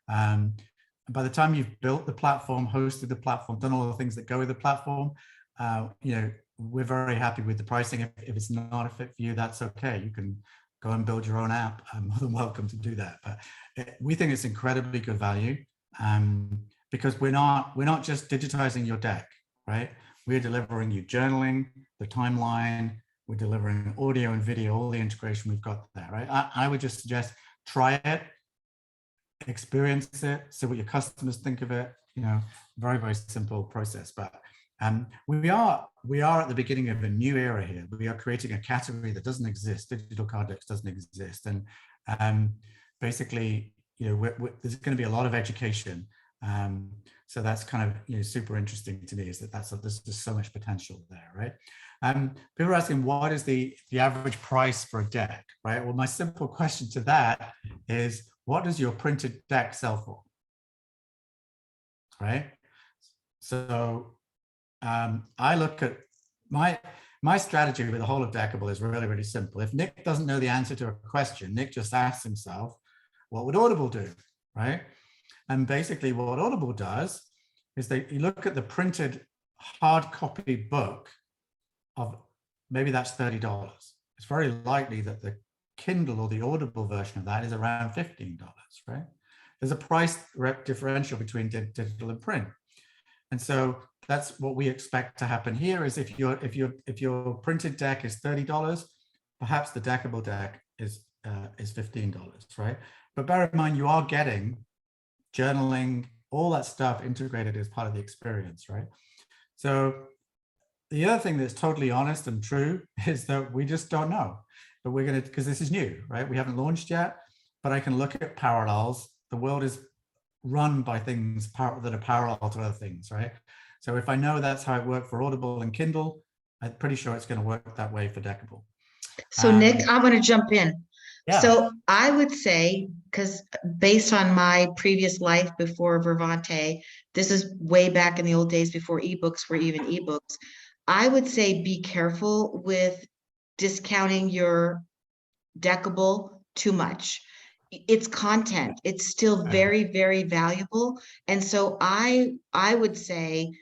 Speaker 1: By the time you've built the platform, hosted the platform, done all the things that go with the platform, we're very happy with the pricing. If it's not a fit for you, that's okay. You can go and build your own app. I'm more than welcome to do that. But we think it's incredibly good value, because we're not just digitizing your deck, right? We're delivering you journaling, the timeline, we're delivering audio and video, all the integration we've got there, right? I would just suggest try it, experience it, see what your customers think of it. Very, very simple process. But we are at the beginning of a new era here. We are creating a category that doesn't exist. Digital card decks doesn't exist, and basically, there's going to be a lot of education. So that's kind of super interesting to me, is that there's just so much potential there, right? People are asking, what is the average price for a deck, right? Well, my simple question to that is, what does your printed deck sell for, right? So I look at my strategy with the whole of Deckible is really, really simple. If Nick doesn't know the answer to a question, Nick just asks himself, what would Audible do, right? And basically what Audible does is you look at the printed hard copy book of, maybe that's $30. It's very likely that the Kindle or the Audible version of that is around $15, right? There's a price differential between digital and print. And so that's what we expect to happen here is if your printed deck is $30, perhaps the Deckible deck is $15, right? But bear in mind, you are getting journaling, all that stuff integrated as part of the experience, right? So the other thing that's totally honest and true is that we just don't know, but we're going to, because this is new, right? We haven't launched yet, but I can look at parallels. The world is run by things that are parallel to other things, right? So if I know that's how it worked for Audible and Kindle, I'm pretty sure it's going to work that way for Deckible.
Speaker 4: So Nick, I'm going to jump in.
Speaker 1: Yeah.
Speaker 4: So I would say, because based on my previous life before Vervante, this is way back in the old days before ebooks were even ebooks. I would say be careful with discounting your Deckible too much. It's content. It's still very, very valuable. And so I would say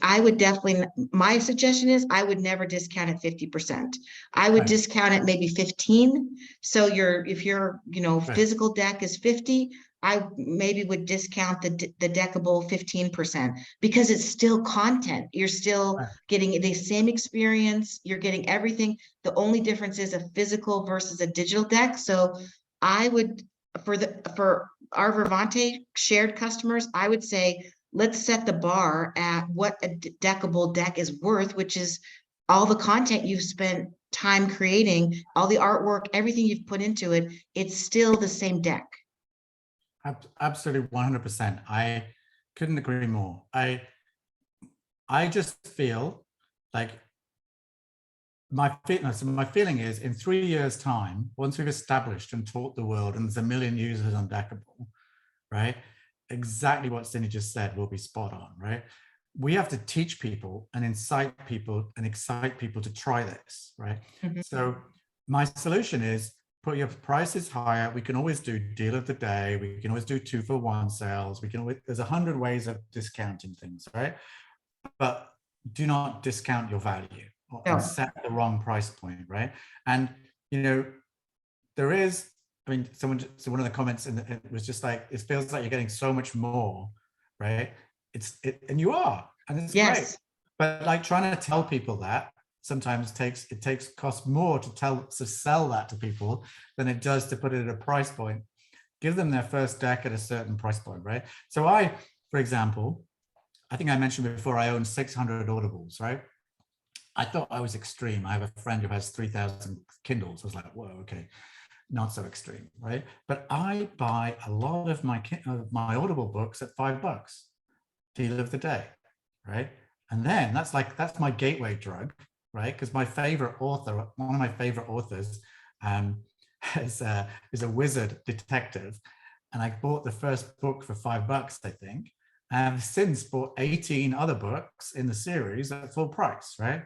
Speaker 4: I would definitely, my suggestion is I would never discount it 50%. I would
Speaker 1: Right.
Speaker 4: discount it maybe 15. So if your,
Speaker 1: Right.
Speaker 4: physical deck is 50, I maybe would discount the Deckible 15% because it's still content. You're still
Speaker 1: Right.
Speaker 4: getting the same experience. You're getting everything. The only difference is a physical versus a digital deck. So I would, for our Vervante shared customers, I would say, let's set the bar at what a Deckible deck is worth, which is all the content you've spent time creating, all the artwork, everything you've put into it. It's still the same deck.
Speaker 1: Absolutely 100%. I couldn't agree more. I just feel like my feeling is in 3 years' time, once we've established and taught the world and there's 1 million users on Deckible, right? Exactly what Cindy just said will be spot on, right? We have to teach people and incite people and excite people to try this, right?
Speaker 4: Mhm.
Speaker 1: So my solution is put your prices higher. We can always do deal of the day. We can always do 2-for-1 sales. There's 100 ways of discounting things, right? But do not discount your value or set the wrong price point, right? And, there is, so one of the comments it was just like, it feels like you're getting so much more, right? And you are, and it's great. But like trying to tell people that sometimes costs more to sell that to people than it does to put it at a price point. Give them their first deck at a certain price point, right? So for example, I think I mentioned before, I own 600 Audibles, right? I thought I was extreme. I have a friend who has 3,000 Kindles. I was like, whoa, okay, not so extreme, right? But I buy a lot of my Audible books at $5, deal of the day, right? And then that's my gateway drug, right? Because my favorite author, one of my favorite authors, is a wizard detective, and I bought the first book for $5, I think. And I've since bought 18 other books in the series at full price, right?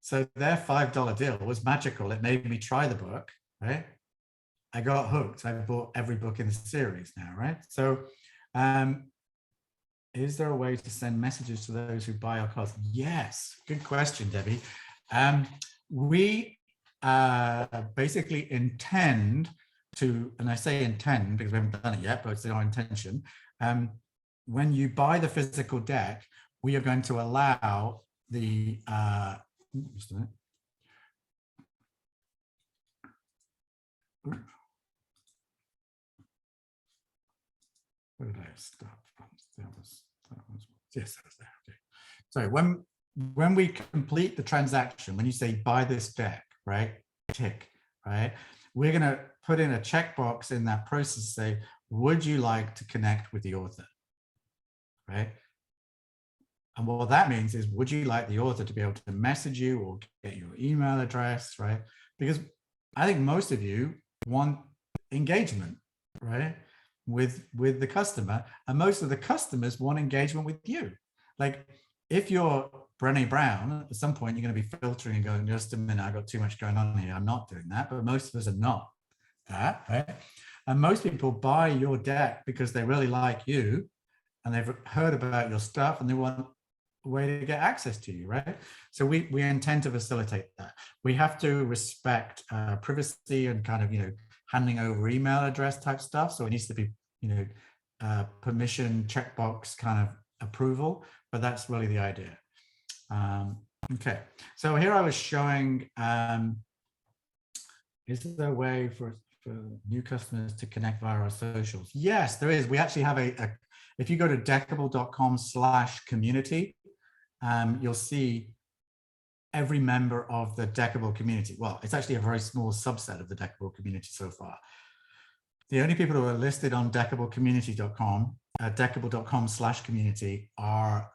Speaker 1: So their $5 deal was magical. It made me try the book, right? I got hooked. I bought every book in the series now, right? So is there a way to send messages to those who buy our cards? Yes, good question, Debbie. We basically intend to, and I say intend because we haven't done it yet, but it's our intention. When you buy the physical deck, we are going to allow the, just a minute. Where did I stop? Yes, that was there. Okay. So when we complete the transaction, when you say buy this deck, right? Tick, right? We're going to put in a checkbox in that process, say, would you like to connect with the author? Right? And what that means is, would you like the author to be able to message you or get your email address, right? Because I think most of you want engagement, right? With the customer, and most of the customers want engagement with you. Like if you're Brené Brown, at some point you're going to be filtering and going, just a minute, I've got too much going on here. I'm not doing that. But most of us are not that, right? And most people buy your deck because they really like you and they've heard about your stuff and they want a way to get access to you, right? So we intend to facilitate that. We have to respect privacy and kind of, handing over email address type stuff. So it needs to be, permission checkbox kind of approval, but that's really the idea. Okay, so here I was showing, is there a way for new customers to connect via our socials? Yes, there is. We actually have if you go to deckable.com/community, you'll see every member of the Deckible community. Well, it's actually a very small subset of the Deckible community so far. The only people who are listed on deckablecommunity.com, deckable.com/community are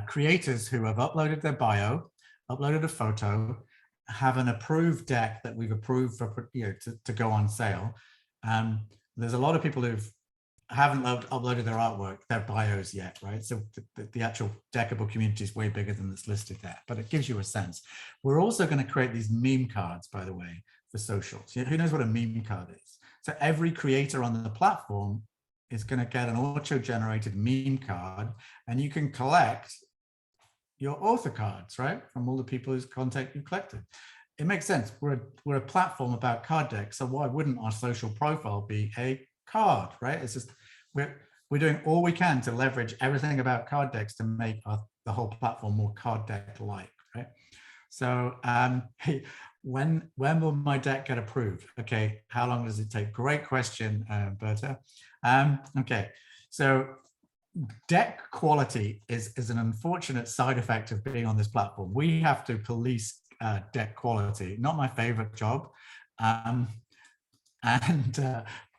Speaker 1: creators who have uploaded their bio, uploaded a photo, have an approved deck that we've approved for to go on sale. There's a lot of people who haven't uploaded their artwork, their bios yet, right? So the actual Deckible community is way bigger than that's listed there, but it gives you a sense. We're also going to create these meme cards, by the way, for socials. Who knows what a meme card is? So every creator on the platform is going to get an auto-generated meme card, and you can collect your author cards, right, from all the people whose content you collected. It makes sense. We're a platform about card decks, so why wouldn't our social profile be a card, right? It's just we're doing all we can to leverage everything about card decks to make the whole platform more card deck-like, right? So hey, when will my deck get approved? Okay, how long does it take? Great question, Berta. Okay, so deck quality is an unfortunate side effect of being on this platform. We have to police deck quality. Not my favorite job,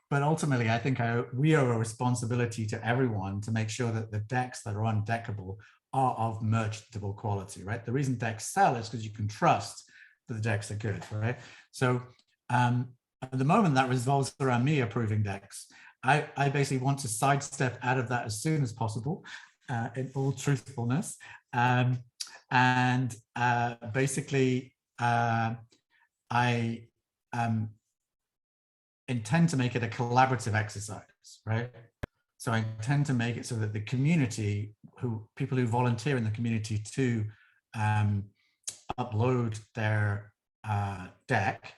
Speaker 1: but ultimately, I think we owe a responsibility to everyone to make sure that the decks that are on Deckible are of merchantable quality, right? The reason decks sell is because you can trust that the decks are good, right? So at the moment, that revolves around me approving decks. I basically want to sidestep out of that as soon as possible, in all truthfulness. Basically, I intend to make it a collaborative exercise, right? So I intend to make it so that the community, people who volunteer in the community to upload their deck,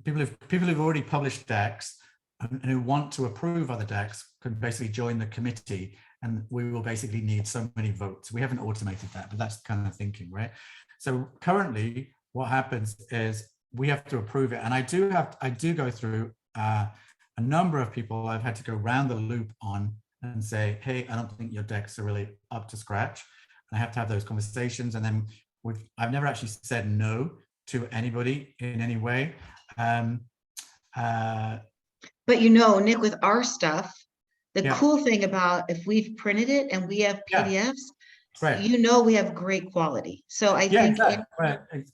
Speaker 1: people who've already published decks and who want to approve other decks can basically join the committee, and we will basically need so many votes. We haven't automated that, but that's kind of thinking, right? So currently what happens is we have to approve it. And I do go through a number of people I've had to go round the loop on and say, hey, I don't think your decks are really up to scratch. And I have to have those conversations. And then I've never actually said no to anybody in any way.
Speaker 4: But Nick, with our stuff, the cool thing about if we've printed it and we have PDFs,
Speaker 1: right,
Speaker 4: we have great quality. So I think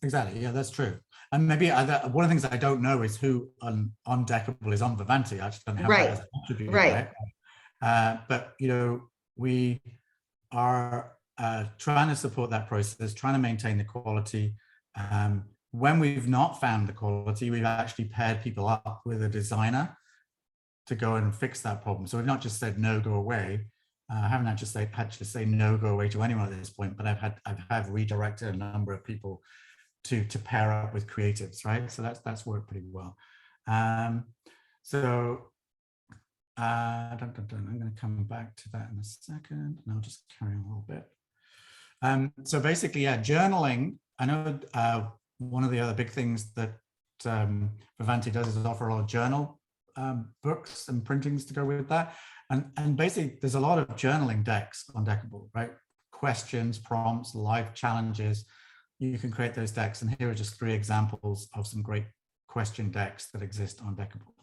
Speaker 1: exactly. Yeah, that's true. And maybe one of the things that I don't know is who on Deckible is on Vervante. I just don't have that as an attribute, right? But we are trying to support that process, trying to maintain the quality. When we've not found the quality, we've actually paired people up with a designer to go and fix that problem. So we've not just said no, go away. I haven't actually had to say no, go away to anyone at this point, but I've redirected a number of people to pair up with creatives, right? So that's worked pretty well. I'm going to come back to that in a second, and I'll just carry on a little bit. So basically, journaling. I know one of the other big things that Vervante does is offer a lot of journal books and printings to go with that. And basically, there's a lot of journaling decks on Deckible, right? Questions, prompts, life challenges. You can create those decks. And here are just 3 examples of some great question decks that exist on Deckible.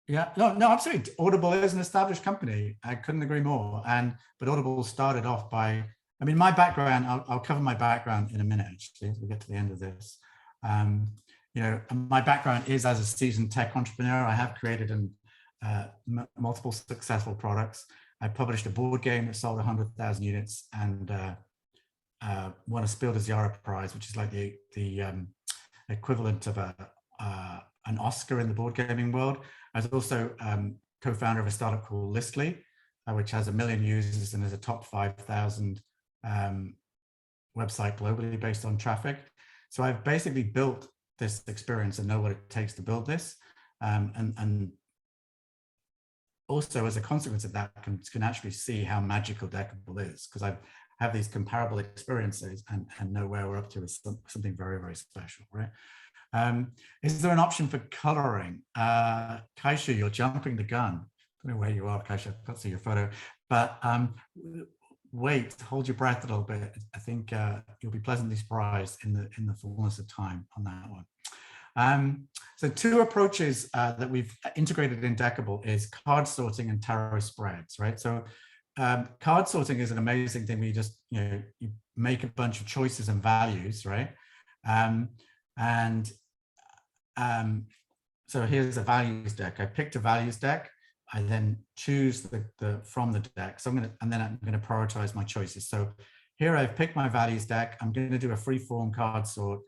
Speaker 1: Yeah, no, absolutely. Audible is an established company. I couldn't agree more. But Audible started off by, my background, I'll cover my background in a minute, actually, as we get to the end of this. My background is as a seasoned tech entrepreneur. I have created multiple successful products. I published a board game that sold 100,000 units and won a Spiel des Jahres prize, which is like the equivalent of an Oscar in the board gaming world. I was also co-founder of a startup called Listly, which has 1 million users and is a top 5,000 website globally based on traffic. So I've basically built this experience and know what it takes to build this. And also as a consequence of that, can actually see how magical Deckible is, because I have these comparable experiences and know where we're up to is something very, very special, right? Is there an option for coloring? Kaisha, you're jumping the gun. I don't know where you are, Kaisha, I can't see your photo, but wait, hold your breath a little bit. I think you'll be pleasantly surprised in the fullness of time on that one. So two approaches that we've integrated in Deckible is card sorting and tarot spreads, right? So card sorting is an amazing thing where you just, you make a bunch of choices and values, right? So here's a values deck. I picked a values deck. I then choose from the deck. So I'm gonna prioritize my choices. So here I've picked my values deck. I'm gonna do a free form card sort.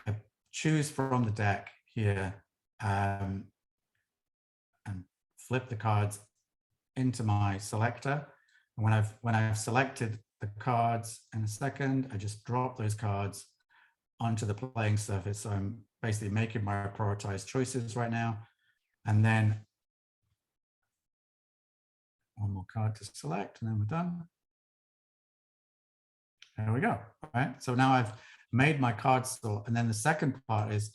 Speaker 1: I choose from the deck here and flip the cards into my selector. And when I've selected the cards in a second, I just drop those cards onto the playing surface. So I'm basically making my prioritized choices right now. And then one more card to select, and then we're done. There we go. All right. So now I've made my card sort, and then the second part is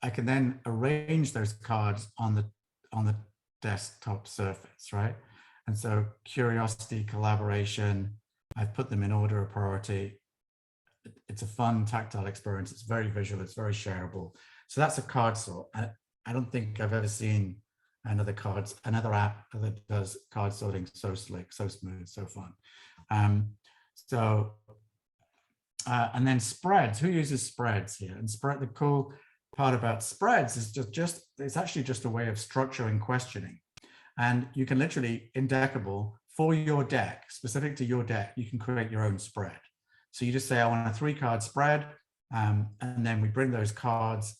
Speaker 1: I can then arrange those cards on the desktop surface, right? And so curiosity, collaboration, I've put them in order of priority. It's a fun tactile experience. It's very visual. It's very shareable. So that's a card sort. I don't think I've ever seen another app that does card sorting so slick, so smooth, so fun. And then spreads. Who uses spreads here? And the cool part about spreads is it's actually just a way of structuring questioning. And you can literally, in Deckible, for your deck, specific to your deck, you can create your own spread. So you just say, I want a 3-card spread, and then we bring those cards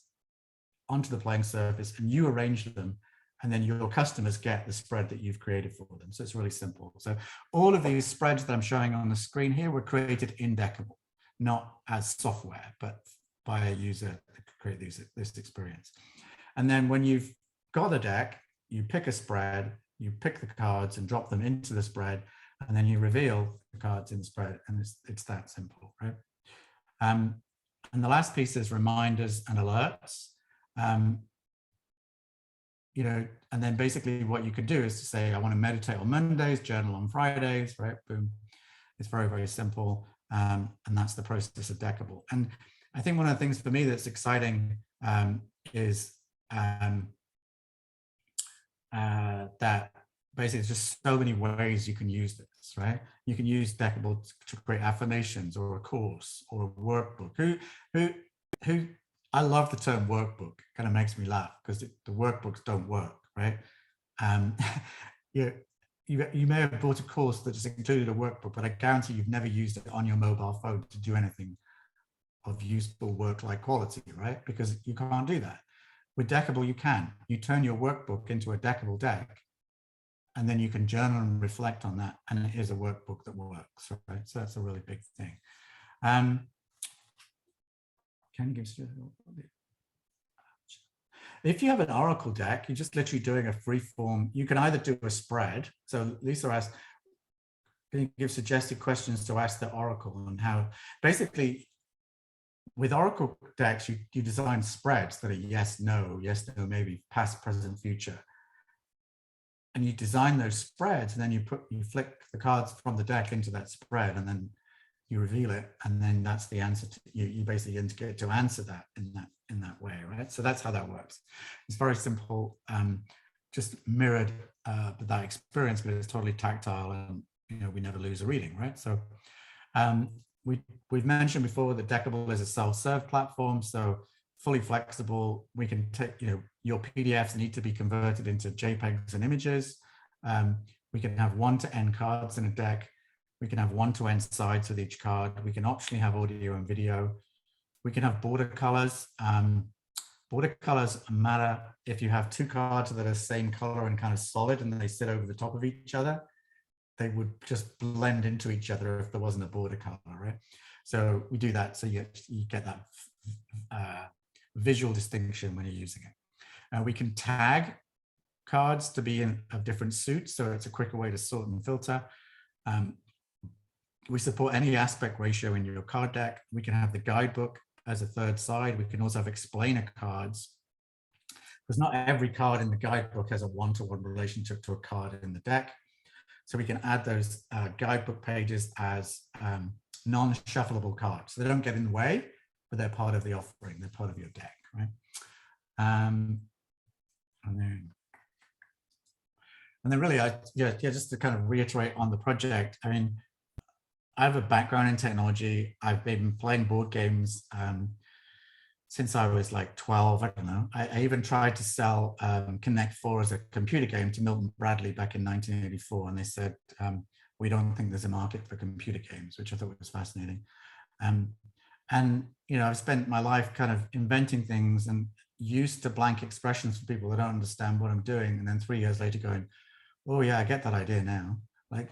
Speaker 1: onto the playing surface and you arrange them, and then your customers get the spread that you've created for them. So it's really simple. So all of these spreads that I'm showing on the screen here were created in Deckible, not as software, but by a user to create this experience. And then when you've got a deck, you pick a spread, you pick the cards and drop them into the spread, and then you reveal the cards in the spread, and it's that simple, right? And the last piece is reminders and alerts. And then basically what you can do is to say, I want to meditate on Mondays, journal on Fridays, right? Boom. It's very, very simple. And that's the process of Deckible. And I think one of the things for me that's exciting is that basically there's just so many ways you can use this, right? You can use Deckible to create affirmations or a course or a workbook. Who I love the term workbook. It kind of makes me laugh because the workbooks don't work, right? You may have bought a course that just included a workbook, but I guarantee you've never used it on your mobile phone to do anything of useful work-like quality, right? Because you can't do that. With Deckible, you can. You turn your workbook into a Deckible deck, and then you can journal and reflect on that, and it is a workbook that works, right? So that's a really big thing. Can you give us if you have an Oracle deck, you're just literally doing a free form. You can either do a spread. So Lisa asked, can you give suggested questions to ask the Oracle on how, basically, with Oracle decks, you design spreads that are yes, no, maybe, past, present, future. And you design those spreads, and then you flick the cards from the deck into that spread, and then you reveal it, and then that's the answer. You basically get to answer that in that way, right? So that's how that works. It's very simple, just mirrored that experience, but it's totally tactile, and we never lose a reading, right? So we've mentioned before that Deckible is a self-serve platform. So fully flexible. We can take, your PDFs need to be converted into JPEGs and images. We can have one-to-end cards in a deck. We can have one-to-end sides with each card. We can optionally have audio and video. We can have border colors. Border colors matter if you have two cards that are the same color and kind of solid and they sit over the top of each other. They would just blend into each other if there wasn't a border color, right? So we do that so you get that visual distinction when you're using it. We can tag cards to be of different suits, so it's a quicker way to sort and filter. We support any aspect ratio in your card deck. We can have the guidebook as a third side. We can also have explainer cards, because not every card in the guidebook has a one-to-one relationship to a card in the deck. So we can add those guidebook pages as non-shuffleable cards. So they don't get in the way, but they're part of the offering. They're part of your deck, right? And then really, just to kind of reiterate on the project, I mean, I have a background in technology. I've been playing board games since I was like 12, I don't know. I even tried to sell Connect 4 as a computer game to Milton Bradley back in 1984. And they said, we don't think there's a market for computer games, which I thought was fascinating. And, I've spent my life kind of inventing things and used to blank expressions for people that don't understand what I'm doing. And then 3 years later going, oh yeah, I get that idea now. Like,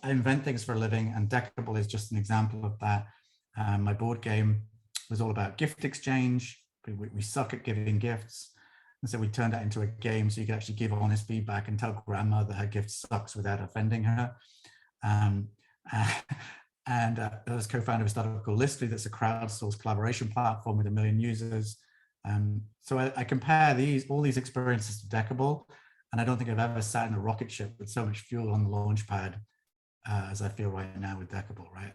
Speaker 1: I invent things for a living, and Deckible is just an example of that. My board game was all about gift exchange. We suck at giving gifts. And so we turned that into a game so you could actually give honest feedback and tell grandma that her gift sucks without offending her. And I was co-founder of a startup called Listly, that's a crowdsourced collaboration platform with 1 million users. So I compare all these experiences to Deckible, and I don't think I've ever sat in a rocket ship with so much fuel on the launch pad as I feel right now with Deckible, right?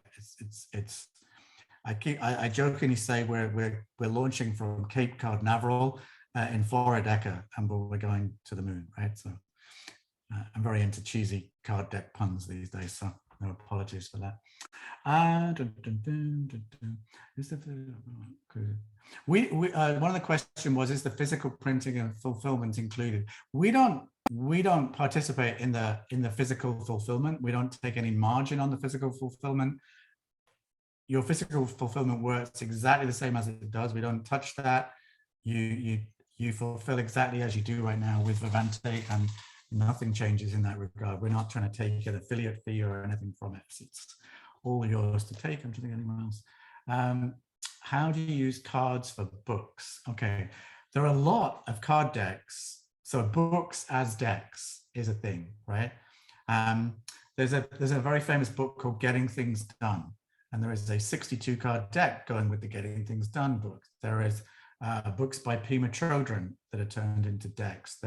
Speaker 1: I jokingly say we're launching from Cape Canaveral in Florida, and we're going to the moon, right? So I'm very into cheesy card deck puns these days, so no apologies for that. One of the questions was, is the physical printing and fulfillment included? We don't participate in the physical fulfillment. We don't take any margin on the physical fulfillment. Your physical fulfillment works exactly the same as it does. We don't touch that. You fulfill exactly as you do right now with Vervante, and nothing changes in that regard. We're not trying to take an affiliate fee or anything from it. It's all yours to take. I'm trying to think of anyone else. How do you use cards for books? Okay, there are a lot of card decks. So books as decks is a thing, right? There's a very famous book called Getting Things Done. And there is a 62 card deck going with the Getting Things Done book. There is books by Pima Chodron that are turned into decks.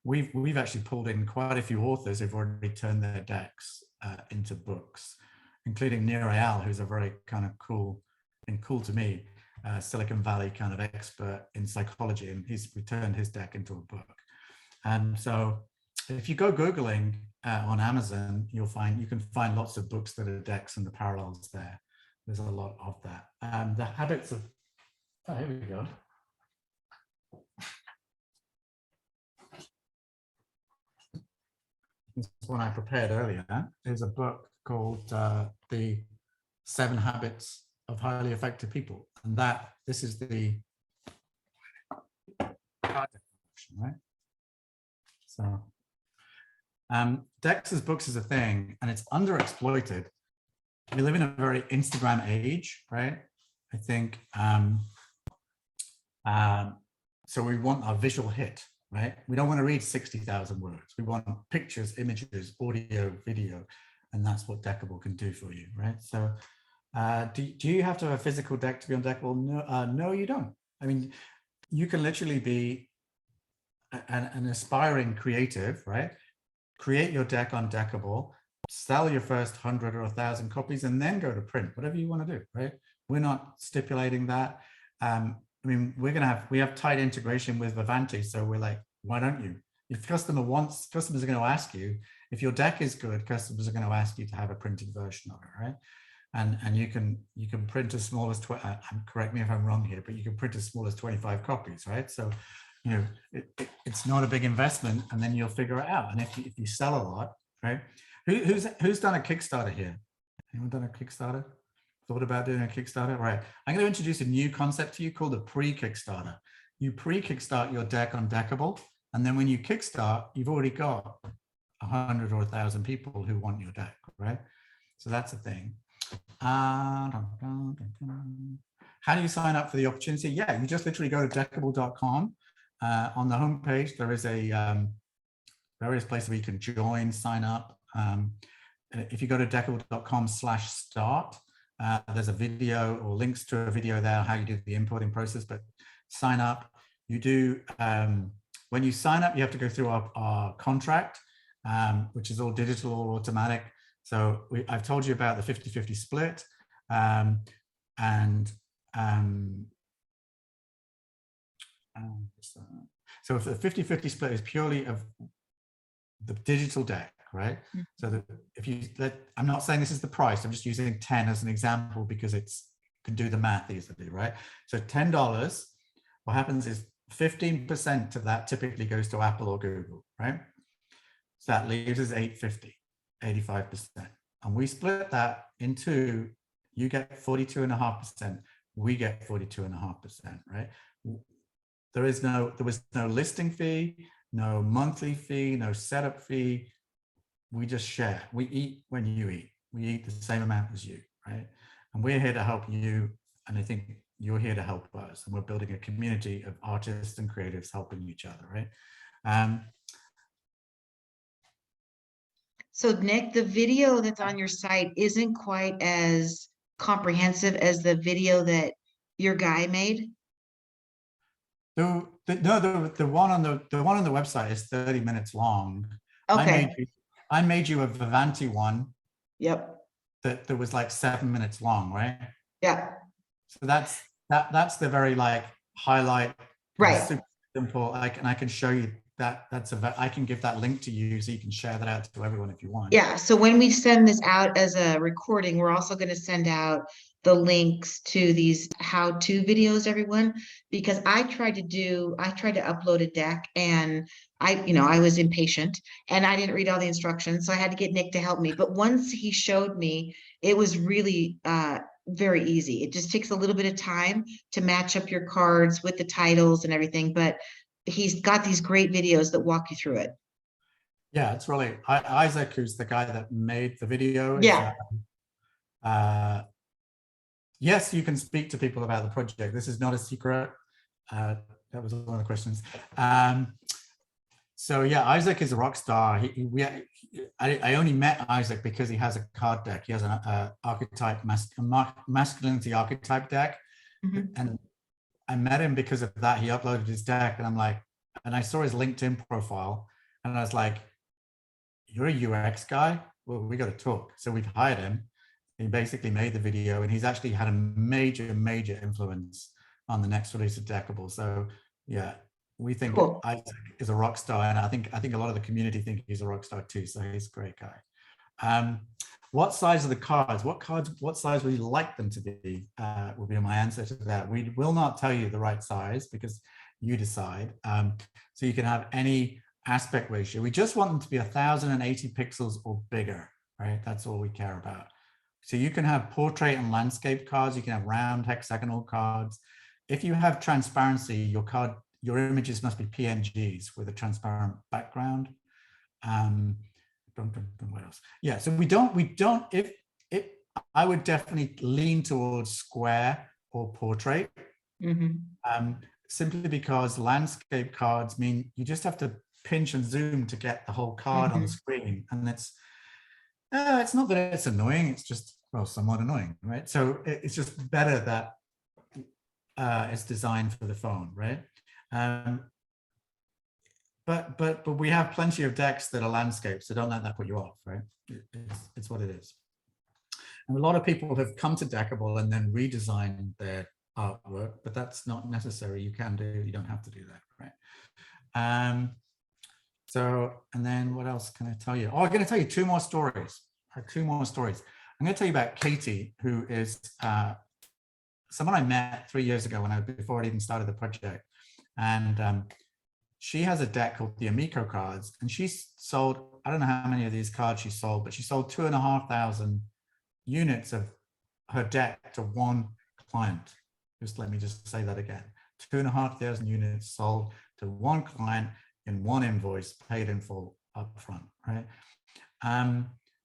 Speaker 1: We've actually pulled in quite a few authors who've already turned their decks into books, including Nir Eyal, who's a very kind of cool to me, Silicon Valley kind of expert in psychology, and he's returned his deck into a book. And so if you go Googling on Amazon, you can find lots of books that are decks and the parallels there. There's a lot of that. The habits of, here we go. This one I prepared earlier is a book called The 7 Habits of Highly Effective People. And this is the card deck version, right? So decks as books is a thing, and it's underexploited. We live in a very Instagram age, right? I think, so we want our visual hit, right? We don't want to read 60,000 words. We want pictures, images, audio, video, and that's what Deckible can do for you, right? So do you have to have a physical deck to be on Deckible? No, no, you don't. I mean, you can literally be an aspiring creative, right? Create your deck on Deckible, sell your first 100 or 1,000 copies, and then go to print, whatever you want to do, right? We're not stipulating that. I mean, we have tight integration with Vervante, so we're like, why don't you? If customers are going to ask you, if your deck is good, customers are going to ask you to have a printed version of it, right? and you can print as small as correct me if I'm wrong here, but you can print as small as 25 copies, right? So, you know, it's not a big investment, and then you'll figure it out. And if you sell a lot, right? Who's done a Kickstarter here? Anyone done a Kickstarter? Thought about doing a Kickstarter? Right. I'm going to introduce a new concept to you called a pre-Kickstarter. You pre-Kickstart your deck on Deckible, and then when you Kickstart, you've already got 100 or 1,000 people who want your deck, right? So that's a thing. How do you sign up for the opportunity? Yeah, you just literally go to deckible.com. On the homepage, there is a various places where you can join, sign up. If you go to deckible.com/start, there's a video or links to a video there how you do the importing process, but sign up. You do, when you sign up, you have to go through our contract, which is all digital, all automatic. So I've told you about the 50-50 split. So if the 50-50 split is purely of the digital deck, right? So that if you I'm not saying this is the price, I'm just using 10 as an example because it's can do the math easily, right? So $10, what happens is 15% of that typically goes to Apple or Google, right? So that leaves us $8.50, 85%. And we split that into, you get 42.5%, we get 42.5%, right? There was no listing fee, no monthly fee, no setup fee. We just share. We eat when you eat. We eat the same amount as you, right? And we're here to help you. And I think you're here to help us. And we're building a community of artists and creatives helping each other, right?
Speaker 4: So Nick, the video that's on your site isn't quite as comprehensive as the video that your guy made.
Speaker 1: No, the one on the website is 30 minutes long.
Speaker 4: Okay.
Speaker 1: I made you a Vervante one.
Speaker 4: Yep.
Speaker 1: That was like 7 minutes long, right?
Speaker 4: Yeah.
Speaker 1: So that's the very like highlight,
Speaker 4: right?
Speaker 1: Super simple. I can show you that. I can give that link to you so you can share that out to everyone if you want.
Speaker 4: Yeah. So when we send this out as a recording, we're also going to send out the links to these how-to videos, everyone, because I tried to upload a deck and I was impatient and I didn't read all the instructions. So I had to get Nick to help me. But once he showed me, it was really very easy. It just takes a little bit of time to match up your cards with the titles and everything. But he's got these great videos that walk you through it.
Speaker 1: Yeah, it's really Isaac, who's the guy that made the video.
Speaker 4: Yeah.
Speaker 1: Yes, you can speak to people about the project. This is not a secret. That was one of the questions. So yeah, Isaac is a rock star. I only met Isaac because he has a card deck. He has an archetype, masculinity archetype deck.
Speaker 4: Mm-hmm.
Speaker 1: And I met him because of that. He uploaded his deck and I'm like, and I saw his LinkedIn profile and I was like, you're a UX guy? Well, we got to talk. So we've hired him. He basically made the video and he's actually had a major influence on the next release of Deckible. So yeah, we think cool. Isaac is a rock star, and I think a lot of the community think he's a rock star too. So he's a great guy. What size are the cards? What size would you like them to be? Will be my answer to that. We will not tell you the right size because you decide. So you can have any aspect ratio. We just want them to be 1080 pixels or bigger, right? That's all we care about. So you can have portrait and landscape cards. You can have round hexagonal cards. If you have transparency, your images must be PNGs with a transparent background. What else? Yeah, so we don't, if I would definitely lean towards square or portrait.
Speaker 4: Mm-hmm.
Speaker 1: Simply because landscape cards mean you just have to pinch and zoom to get the whole card on the screen. And it's not that it's annoying, it's just, well, somewhat annoying, right? So it's just better that it's designed for the phone, right? But we have plenty of decks that are landscape, so don't let that put you off, right? It's what it is. And a lot of people have come to Deckible and then redesigned their artwork, but that's not necessary. You don't have to do that, right? So, and then what else can I tell you? Oh, I'm going to tell you two more stories. I'm going to tell you about Katie, who is someone I met 3 years ago before I even started the project. And she has a deck called the Amico cards, and she's sold, I don't know how many of these cards she sold, but she sold 2,500 units of her deck to one client. Let me say that again. 2,500 units sold to one client in one invoice, paid in full upfront, right?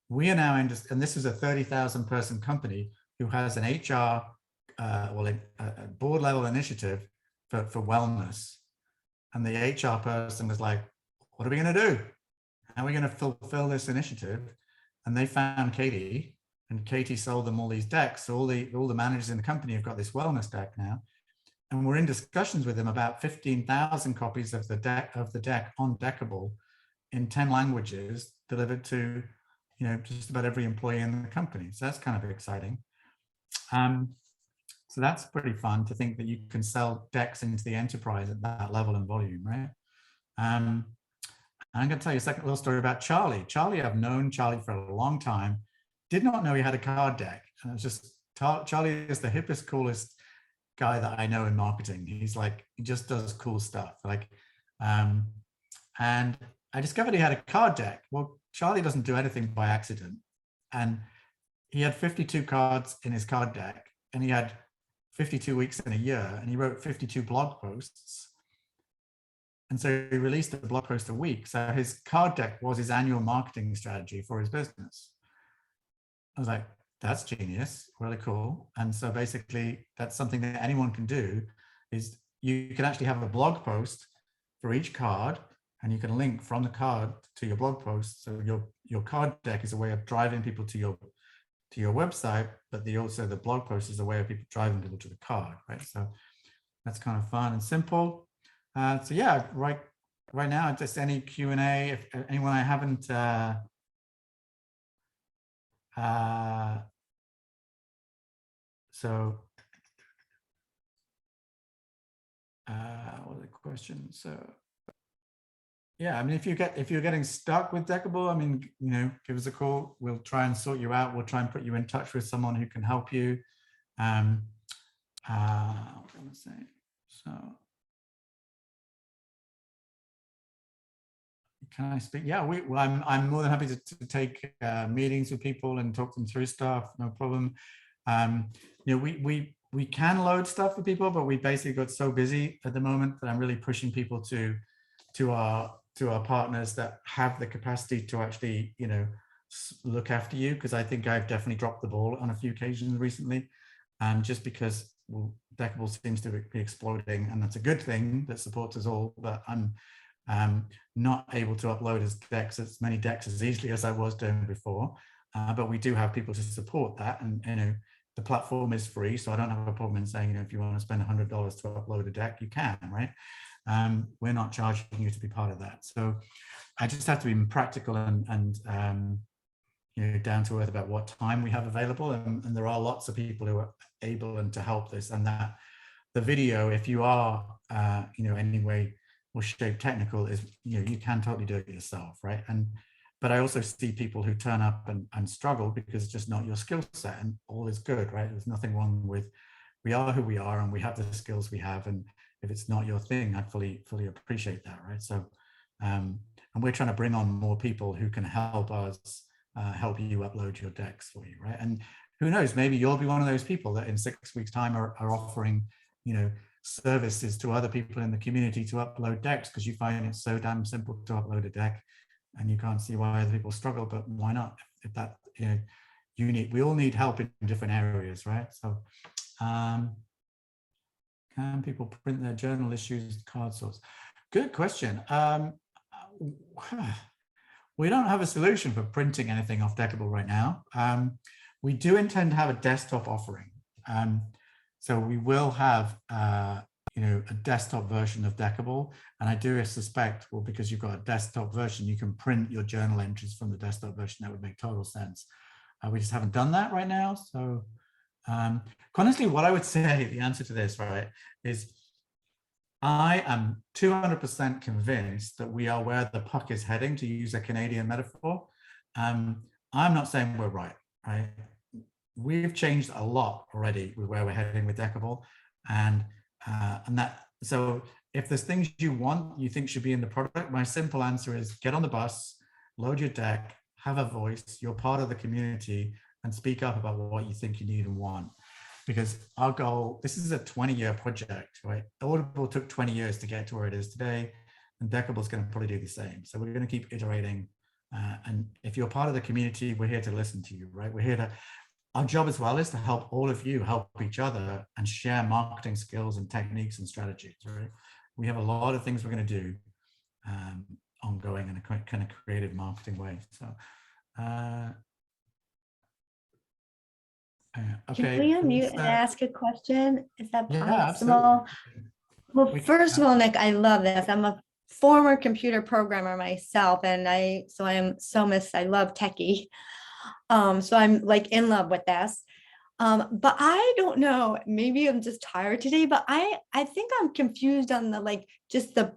Speaker 1: We are now in, and this is a 30,000 person company who has an HR, a board level initiative for wellness. And the HR person was like, what are we going to do? How are we going to fulfill this initiative? And they found Katie, and Katie sold them all these decks. So all the managers in the company have got this wellness deck now. And we're in discussions with them about 15,000 copies of the deck on Deckible in 10 languages delivered to, just about every employee in the company. So that's kind of exciting. So that's pretty fun to think that you can sell decks into the enterprise at that level and volume, right? I'm going to tell you a second little story about Charlie. Charlie, I've known Charlie for a long time. Did not know he had a card deck. And it's just, Charlie is the hippest, coolest guy that I know in marketing. He's like, he just does cool stuff. And I discovered he had a card deck. Well, Charlie doesn't do anything by accident. And he had 52 cards in his card deck, and he had 52 weeks in a year, and he wrote 52 blog posts. And so he released a blog post a week. So his card deck was his annual marketing strategy for his business. I was like, that's genius, really cool. And so basically that's something that anyone can do, is you can actually have a blog post for each card, and you can link from the card to your blog post. So your card deck is a way of driving people to your website, but also the blog post is a way of people driving people to the card, right? So that's kind of fun and simple. So yeah, right now, just any Q&A, if anyone I haven't, what are the questions? So yeah, I mean, if you're getting stuck with Deckible, I mean, give us a call. We'll try and sort you out. We'll try and put you in touch with someone who can help you. What can I say? So, can I speak? Yeah, I'm more than happy to take meetings with people and talk them through stuff. No problem. We can load stuff for people, but we basically got so busy at the moment that I'm really pushing people to our partners that have the capacity to actually, look after you, because I think I've definitely dropped the ball on a few occasions recently, just because Deckible seems to be exploding, and that's a good thing that supports us all, but I'm not able to upload as many decks as easily as I was doing before, but we do have people to support that, and the platform is free, so I don't have a problem in saying, if you want to spend $100 to upload a deck, you can, right? We're not charging you to be part of that. So I just have to be practical and down to earth about what time we have available. And there are lots of people who are able and to help this, and that the video, if you are, any way or shape technical, is, you can totally do it yourself, right? But I also see people who turn up and struggle because it's just not your skill set, and all is good, right? There's nothing wrong with, we are who we are and we have the skills we have, and if it's not your thing, I fully appreciate that, right? So, and we're trying to bring on more people who can help us, help you upload your decks for you, right? And who knows, maybe you'll be one of those people that in 6 weeks' time are offering, services to other people in the community to upload decks, because you find it so damn simple to upload a deck, and you can't see why other people struggle. But why not? If that, we all need help in different areas, right? So, can people print their journal issues card sorts? Good question. We don't have a solution for printing anything off Deckible right now. We do intend to have a desktop offering. So we will have, a desktop version of Deckible. And I do suspect, well, because you've got a desktop version, you can print your journal entries from the desktop version. That would make total sense. We just haven't done that right now. So honestly, what I would say, the answer to this, right, is I am 200% convinced that we are where the puck is heading, to use a Canadian metaphor. I'm not saying we're right? we've changed a lot already with where we're heading with Deckible, and that, so if there's things you want, you think should be in the product, my simple answer is get on the bus, load your deck, have a voice, you're part of the community, and speak up about what you think you need and want. Because our goal, this is a 20-year project, right? Audible took 20 years to get to where it is today, and Deckible is going to probably do the same. So we're going to keep iterating. And if you're part of the community, we're here to listen to you, right? We're here to, our job as well is to help all of you help each other and share marketing skills and techniques and strategies, right? We have a lot of things we're going to do ongoing in a kind of creative marketing way. So, okay.
Speaker 5: Can we unmute and ask a question? Is that
Speaker 1: Yeah,
Speaker 5: possible?
Speaker 1: absolutely.
Speaker 5: Well,
Speaker 1: We
Speaker 5: first of all, Nick, I love this. I'm a former computer programmer myself, and I am so missed. I love techie. So I'm like in love with this. But I don't know, maybe I'm just tired today, but I think I'm confused on the like just the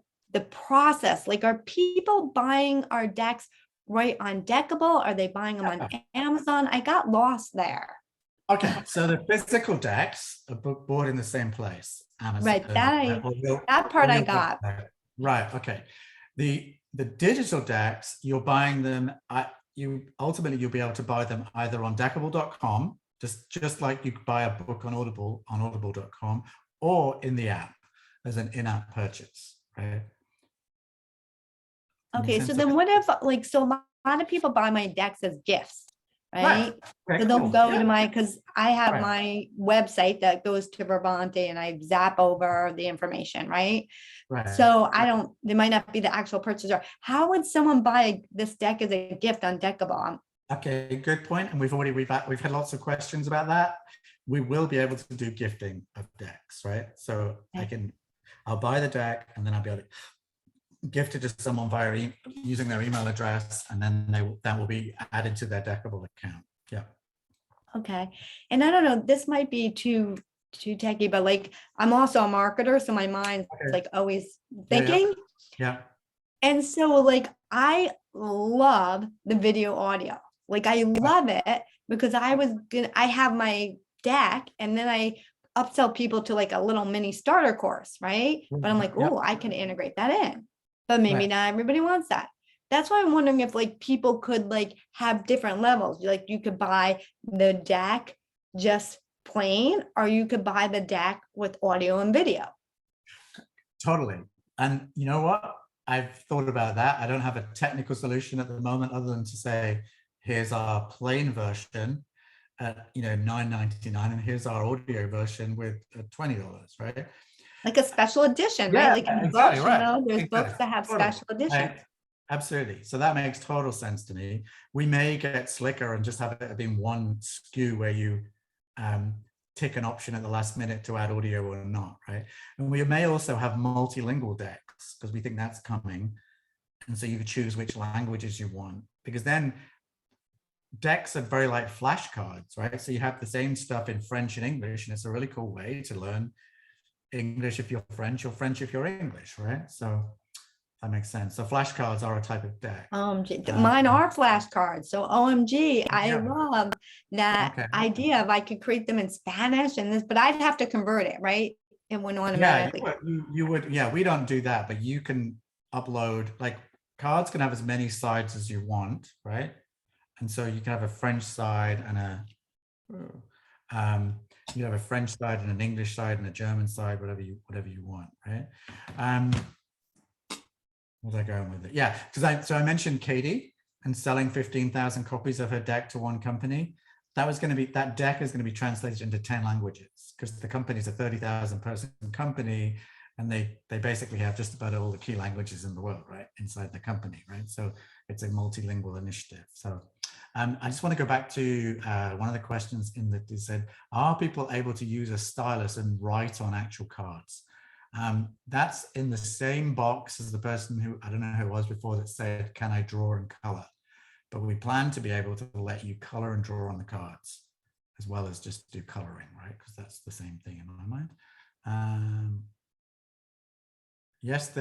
Speaker 5: process. Like, are people buying our decks right on Deckible? Are they buying them on Amazon? I got lost there.
Speaker 1: Okay, so the physical decks are bought in the same place. Amazon,
Speaker 5: Right, that part I got.
Speaker 1: Right, okay. The digital decks, you're buying them, ultimately you'll be able to buy them either on Deckible.com, just like you could buy a book on Audible on audible.com, or in the app as an in-app purchase, right?
Speaker 5: Okay, so then what if, like, so a lot of people buy my decks as gifts, right?
Speaker 1: Okay,
Speaker 5: So they'll
Speaker 1: cool.
Speaker 5: go
Speaker 1: Yeah.
Speaker 5: to my, because I have
Speaker 1: Right.
Speaker 5: my website that goes to Vervante and I zap over the information, right?
Speaker 1: Right.
Speaker 5: So they might not be the actual purchaser. How would someone buy this deck as a gift on Deckible?
Speaker 1: Okay, good point. And we've had lots of questions about that. We will be able to do gifting of decks, right? So I'll buy the deck and then I'll be able to gift it to someone via using their email address, and then that will be added to their Deckible account. Yeah.
Speaker 5: Okay. And I don't know, this might be too techy, but like, I'm also a marketer, so my mind's like always thinking.
Speaker 1: Yeah.
Speaker 5: And so like, I love the video audio. Like, I love it because I have my deck and then I upsell people to like a little mini starter course, right? But I'm like, oh, I can integrate that in. But maybe not everybody wants that. That's why I'm wondering if like people could like have different levels. Like, you could buy the deck just plain, or you could buy the deck with audio and video.
Speaker 1: Totally. And you know what? I've thought about that. I don't have a technical solution at the moment other than to say, here's our plain version at $9.99, and here's our audio version with $20, right?
Speaker 5: Like a special edition, right? Like in
Speaker 1: exactly,
Speaker 5: books, there's books that have
Speaker 1: Totally.
Speaker 5: special editions.
Speaker 1: Absolutely. So that makes total sense to me. We may get slicker and just have it being one SKU where you tick an option at the last minute to add audio or not, right? And we may also have multilingual decks because we think that's coming. And so you could choose which languages you want, because then decks are very like flashcards, right? So you have the same stuff in French and English, and it's a really cool way to learn English if you're French, or French if you're English, right? So that makes sense. So flashcards are a type of deck.
Speaker 5: Mine are flashcards. So OMG, I love that idea of I could create them in Spanish and this, but I'd have to convert it, right? It wouldn't automatically.
Speaker 1: Yeah, you would. Yeah, we don't do that, but you can upload, like, cards can have as many sides as you want, right? And so you can have a French side and you have a French side and an English side and a German side, whatever you want, right? Where's I going with it? Yeah, because I mentioned Katie and selling 15,000 copies of her deck to one company. That deck is going to be translated into 10 languages because the company's a 30,000 person company, and they basically have just about all the key languages in the world, right, inside the company, right? So it's a multilingual initiative. So I just want to go back to one of the questions that said, are people able to use a stylus and write on actual cards? That's in the same box as the person who, I don't know who it was before, that said, can I draw and color? But we plan to be able to let you color and draw on the cards as well as just do coloring, right? Because that's the same thing in my mind. Yes,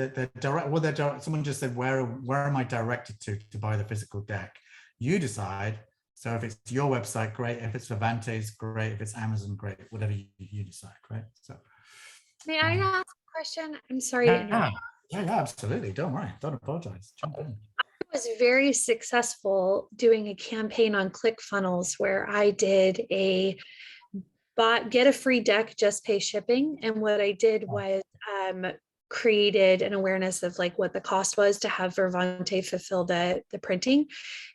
Speaker 1: someone just said, where am I directed to buy the physical deck? You decide. So if it's your website, great. If it's Vervante's, great. If it's Amazon, great. Whatever you decide, right? So.
Speaker 6: May I ask a question? I'm sorry to interrupt.
Speaker 1: Yeah, absolutely. Don't worry. Don't apologize. Jump in.
Speaker 6: I was very successful doing a campaign on ClickFunnels where I did get a free deck, just pay shipping. And what I did was created an awareness of like what the cost was to have Vervante fulfill the printing.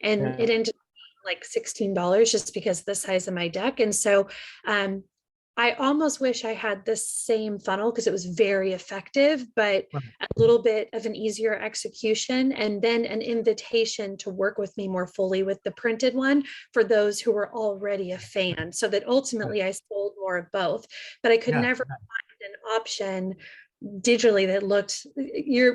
Speaker 6: And it ended up being like $16 just because of the size of my deck. And so I almost wish I had the same funnel because it was very effective, but a little bit of an easier execution, and then an invitation to work with me more fully with the printed one for those who were already a fan, so that ultimately I sold more of both. But I could never find an option digitally that looked,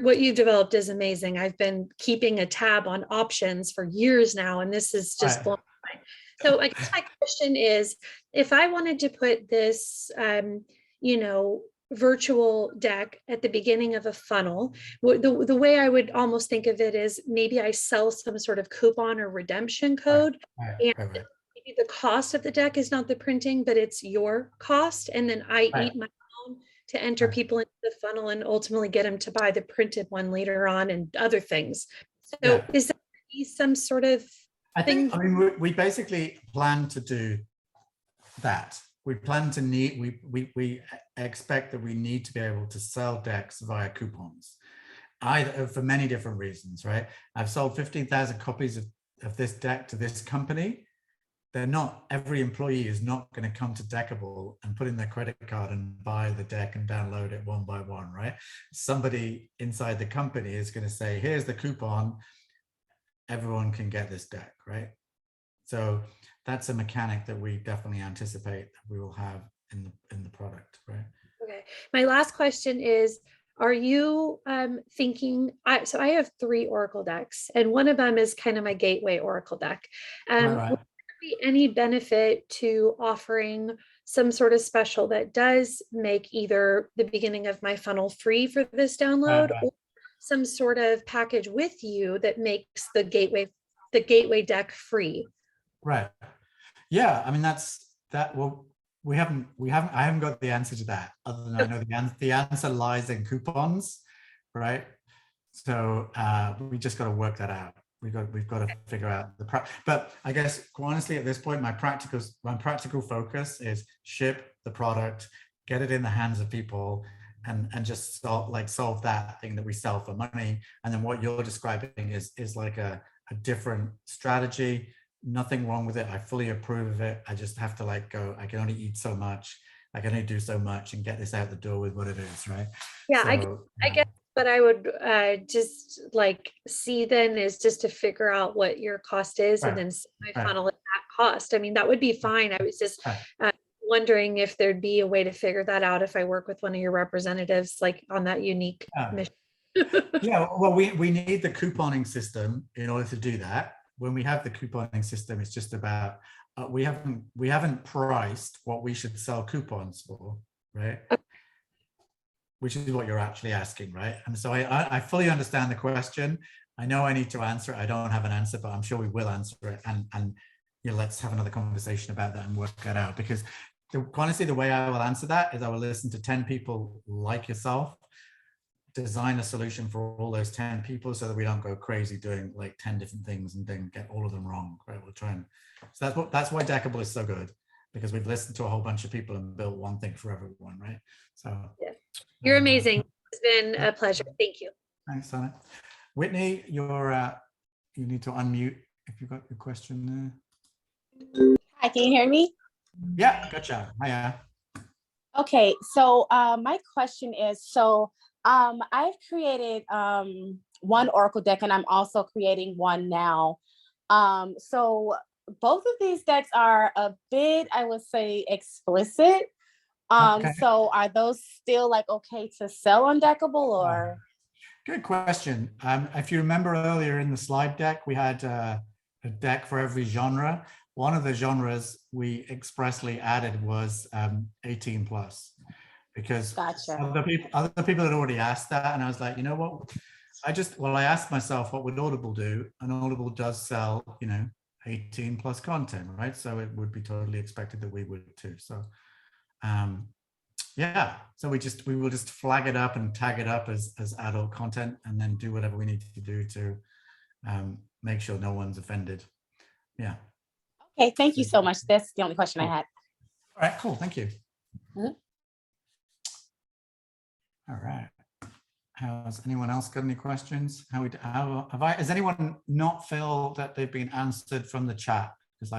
Speaker 6: what you've developed is amazing. I've been keeping a tab on options for years now, and this is just blown my mind. So I guess my question is, if I wanted to put this, virtual deck at the beginning of a funnel, the way I would almost think of it is maybe I sell some sort of coupon or redemption code, and maybe the cost of the deck is not the printing, but it's your cost. And then I eat my own to enter people into the funnel and ultimately get them to buy the printed one later on and other things. So is that some sort of
Speaker 1: we basically plan to do that. We plan to we expect that we need to be able to sell decks via coupons, either for many different reasons, right? I've sold 15,000 copies of this deck to this company. Every employee is not going to come to Deckible and put in their credit card and buy the deck and download it one by one, right? Somebody inside the company is going to say, here's the coupon. Everyone can get this deck, right? So that's a mechanic that we definitely anticipate that we will have in the product, right?
Speaker 6: Okay. My last question is, are you thinking, so I have 3 Oracle decks, and one of them is kind of my gateway Oracle deck. Would there be any benefit to offering some sort of special that does make either the beginning of my funnel free for this download, or some sort of package with you that makes the gateway deck free?
Speaker 1: Right. Yeah. I mean, well, I haven't got the answer to that, other than I know the answer lies in coupons, right? So we just got to work that out. We've got to figure out but I guess honestly at this point, my practical focus is ship the product, get it in the hands of people, and just solve that thing that we sell for money. And then what you're describing is like a different strategy. Nothing wrong with it. I fully approve of it. I just have to go, I can only eat so much. I can only do so much and get this out the door with what it is, right?
Speaker 6: Yeah, so, I guess what I would just see then is just to figure out what your cost is, and then my funnel at that cost. I mean, that would be fine. I was just wondering if there'd be a way to figure that out if I work with one of your representatives, on that unique mission.
Speaker 1: Yeah, well, we need the couponing system in order to do that. When we have the couponing system, it's just about we haven't priced what we should sell coupons for, right? Which is what you're actually asking, right? And so I fully understand the question. I know I need to answer it. I don't have an answer, but I'm sure we will answer it. And let's have another conversation about that and work that out. Because honestly, the way I will answer that is I will listen to 10 people like yourself, design a solution for all those 10 people so that we don't go crazy doing 10 different things and then get all of them wrong, right? We'll try and, so that's why Deckible is so good, because we've listened to a whole bunch of people and built one thing for everyone, right? So
Speaker 6: yeah. You're amazing. It's been a pleasure. Thank you.
Speaker 1: Thanks, Anna. Whitney, you need to unmute if you've got your question there.
Speaker 7: Hi, can you hear me?
Speaker 1: Yeah, gotcha. Hiya.
Speaker 7: Okay, so my question is, I've created one Oracle deck, and I'm also creating one now. So both of these decks are a bit, I would say, explicit. So are those still okay to sell on Deckible, or?
Speaker 1: Good question. If you remember earlier in the slide deck, we had a deck for every genre. One of the genres we expressly added was 18 plus, because other people had already asked that, and I was like, you know what? I asked myself, what would Audible do? And Audible does sell, 18 plus content, right? So it would be totally expected that we would too. So yeah, so we will just flag it up and tag it up as adult content, and then do whatever we need to do to make sure no one's offended. Yeah.
Speaker 7: Okay, thank you so much. That's the only question I had.
Speaker 1: All right, cool, thank you.
Speaker 7: Mhm.
Speaker 1: All right. Has anyone else got any questions? Has anyone not feel that they've been answered from the chat? Because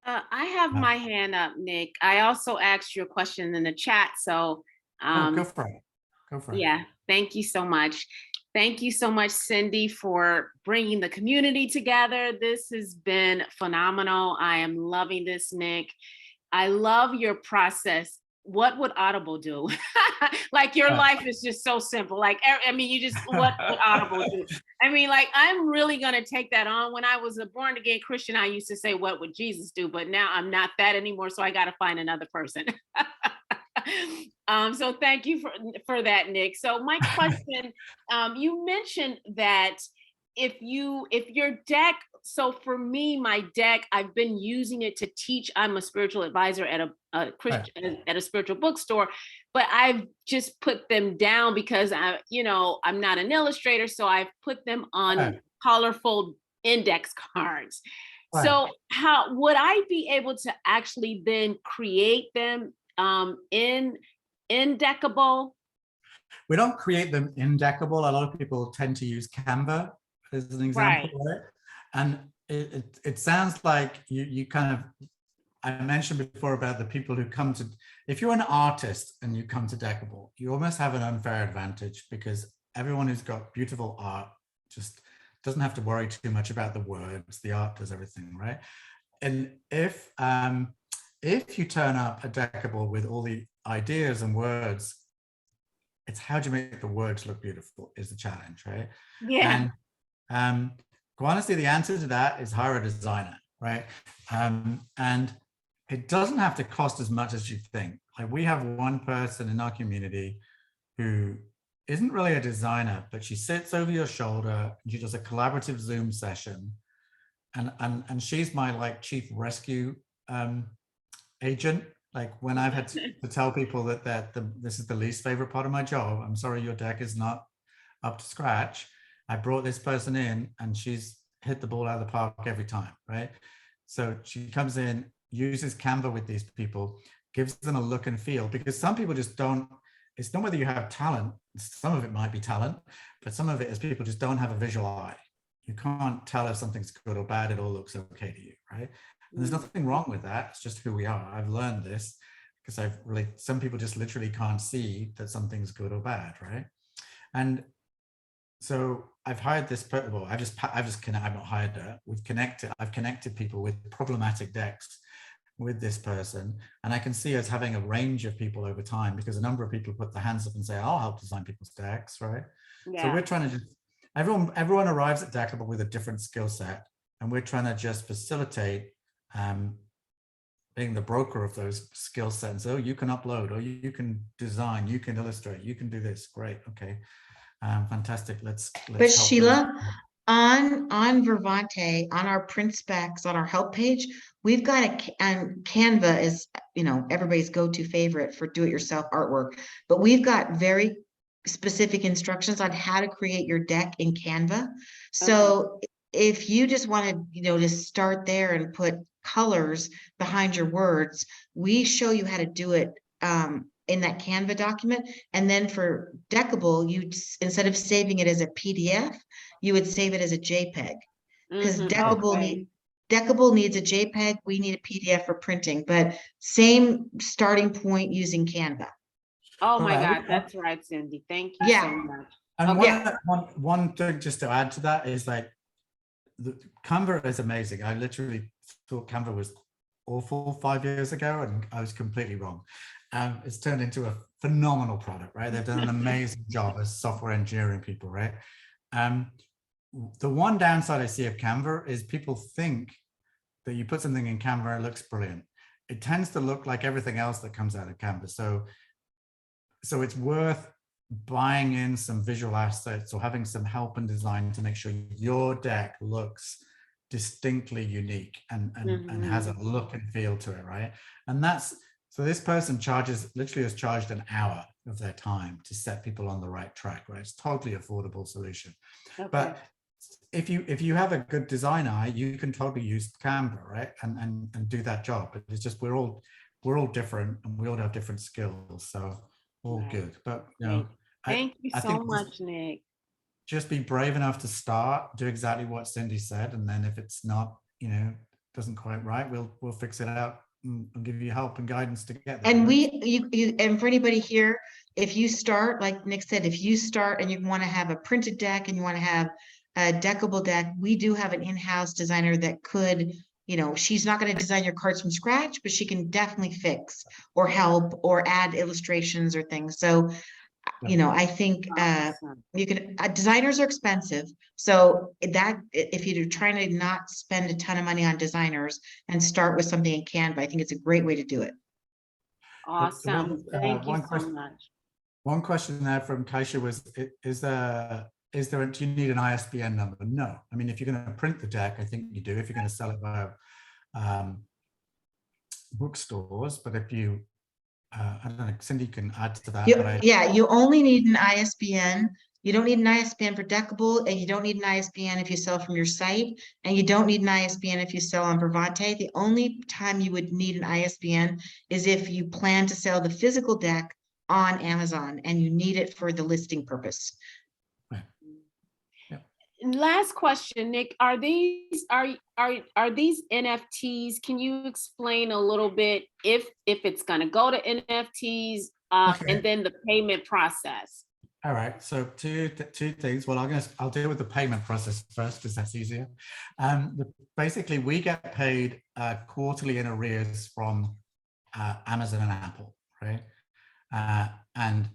Speaker 8: I have my hand up, Nick. I also asked you a question in the chat, so
Speaker 1: go for it. Go for it.
Speaker 8: yeah, thank you so much. Thank you so much, Cindy, for bringing the community together. This has been phenomenal. I am loving this, Nick. I love your process. What would Audible do? Like, your life is just so simple. Like, I mean, you just, what would Audible do? I mean, like, I'm really going to take that on. When I was a born again Christian, I used to say, what would Jesus do? But now I'm not that anymore. So I got to find another person. So thank you for that, Nick. So my question, you mentioned that if your deck, so for me, my deck, I've been using it to teach. I'm a spiritual advisor at a Christian, at a spiritual bookstore, but I've just put them down because I'm not an illustrator. So I've put them on colorful index cards.
Speaker 1: Right.
Speaker 8: So how would I be able to actually then create them in Deckible?
Speaker 1: We don't create them in Deckible. A lot of people tend to use Canva as an example, right? And it sounds like you kind of, I mentioned before about the people who come to, if you're an artist and you come to Deckible, you almost have an unfair advantage because everyone who's got beautiful art just doesn't have to worry too much about the words. The art does everything, right? And if you turn up at Deckible with all the ideas and words, it's how do you make the words look beautiful is the challenge, right?
Speaker 8: Yeah.
Speaker 1: And quite honestly, the answer to that is hire a designer, right? And it doesn't have to cost as much as you think. Like, we have one person in our community who isn't really a designer, but she sits over your shoulder and she does a collaborative Zoom session. And she's my like chief rescue agent. Like, when I've had to tell people that this is the least favorite part of my job, I'm sorry, your deck is not up to scratch, I brought this person in and she's hit the ball out of the park every time, right? So she comes in, uses Canva with these people, gives them a look and feel, because some people just don't, it's not whether you have talent, some of it might be talent, but some of it is people just don't have a visual eye. You can't tell if something's good or bad, it all looks okay to you, right? And there's nothing wrong with that, it's just who we are. I've learned this because some people just literally can't see that something's good or bad, right? And so I've hired this, well, I've not hired her. I've connected people with problematic decks with this person. And I can see us having a range of people over time because a number of people put their hands up and say, I'll help design people's decks, right? Yeah. So we're trying to just, everyone arrives at Deckible with a different skill set. And we're trying to just facilitate being the broker of those skill sets. Oh, you can upload, or you can design, you can illustrate, you can do this. Great, okay. Fantastic. Let's
Speaker 4: but Sheila, on Vervante, on our print specs, on our help page, we've got and Canva is, everybody's go-to favorite for do-it-yourself artwork, but we've got very specific instructions on how to create your deck in Canva. So if you just wanted, to start there and put colors behind your words, we show you how to do it in that Canva document. And then for Deckible, instead of saving it as a PDF, you would save it as a JPEG, because Deckible needs a JPEG. We need a PDF for printing, but same starting point using Canva.
Speaker 8: Oh my God, that's right, Cindy. Thank you so much.
Speaker 1: And one thing just to add to that is like, Canva is amazing. I literally thought Canva was awful 5 years ago, and I was completely wrong. It's turned into a phenomenal product, right? They've done an amazing job as software engineering people, right? The one downside I see of Canva is people think that you put something in Canva, it looks brilliant. It tends to look like everything else that comes out of Canva. So it's worth buying in some visual assets or having some help and design to make sure your deck looks distinctly unique and has a look and feel to it, right? And that's, so this person literally has charged an hour of their time to set people on the right track, right? It's totally affordable solution.
Speaker 8: Okay.
Speaker 1: But if you have a good design eye, you can totally use Canva, right? And do that job. But it's just we're all different and we all have different skills, so all
Speaker 8: Right.
Speaker 1: good. But
Speaker 8: Thank you
Speaker 1: I
Speaker 8: so
Speaker 1: think
Speaker 8: much, Nick.
Speaker 1: just be brave enough to start, do exactly what Cindy said, and then if it's not, doesn't quite right, we'll fix it out and give you help and guidance to get there.
Speaker 4: And
Speaker 1: right?
Speaker 4: and for anybody here, if you start, like Nick said, if you start and you want to have a printed deck and you want to have a deckable deck, we do have an in-house designer that could, she's not going to design your cards from scratch, but she can definitely fix or help or add illustrations or things. So, I think
Speaker 8: Awesome.
Speaker 4: you can, designers are expensive. So that if you're trying to not spend a ton of money on designers and start with something in Canva, I think it's a great way to do it.
Speaker 8: Awesome. Thank you so much.
Speaker 1: One question there from Kaisha was, do you need an ISBN number? No. I mean, if you're going to print the deck, I think you do. If you're going to sell it via bookstores, but if you, I don't know, Cindy can add to that.
Speaker 4: You only need an ISBN. You don't need an ISBN for Deckible, and you don't need an ISBN if you sell from your site, and you don't need an ISBN if you sell on Vervante. The only time you would need an ISBN is if you plan to sell the physical deck on Amazon and you need it for the listing purpose.
Speaker 8: Last question, Nick, are these NFTs? Can you explain a little bit if it's going to go to NFTs and then the payment process?
Speaker 1: All right, so two things. Well, I'll deal with the payment process first because that's easier. Basically, we get paid quarterly in arrears from Amazon and Apple, right? And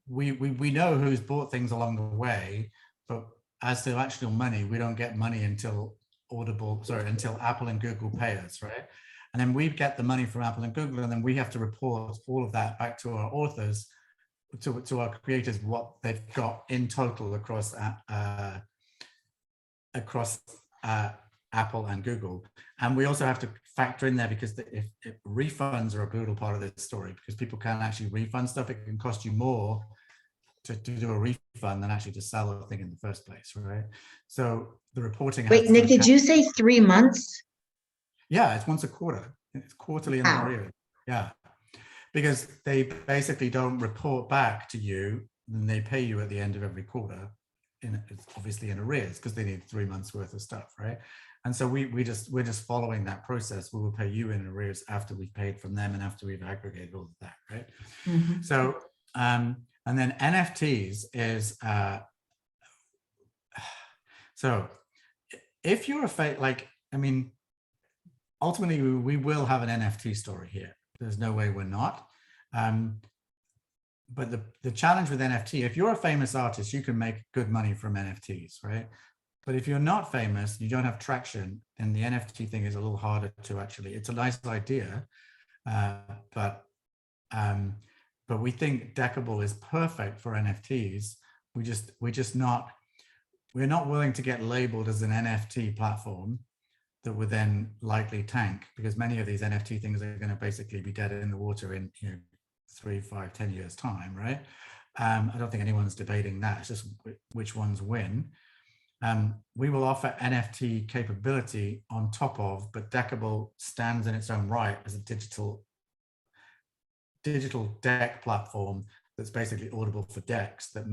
Speaker 1: we know who's bought things along the way, but as to actual money, we don't get money until Apple and Google pay us, right? And then we get the money from Apple and Google, and then we have to report all of that back to our authors, to our creators, what they've got in total across Apple and Google. And we also have to factor in there, because if refunds are a brutal part of this story, because people can actually refund stuff. It can cost you more to do a refund than actually to sell the thing in the first place, right? So the reporting.
Speaker 4: Wait, Nick, did you say 3 months?
Speaker 1: Yeah, it's once a quarter. It's quarterly in arrears. Yeah, because they basically don't report back to you, and they pay you at the end of every quarter. It's obviously in arrears because they need 3 months worth of stuff, right? And so we're just following that process. We will pay you in arrears after we've paid from them and after we've aggregated all of that, right? Mm-hmm. So and then NFTs is so if you're ultimately we will have an NFT story here. There's no way we're not. But the challenge with NFT, if you're a famous artist, you can make good money from NFTs, right? But if you're not famous, you don't have traction, then the NFT thing is a little harder to actually, it's a nice idea, but we think Deckible is perfect for NFTs. We're not willing to get labeled as an NFT platform that would then likely tank, because many of these NFT things are going to basically be dead in the water in 3, 5, 10 years time, right? I don't think anyone's debating that. It's just which ones win. We will offer NFT capability on top of, but Deckible stands in its own right as a digital deck platform that's basically audible for decks that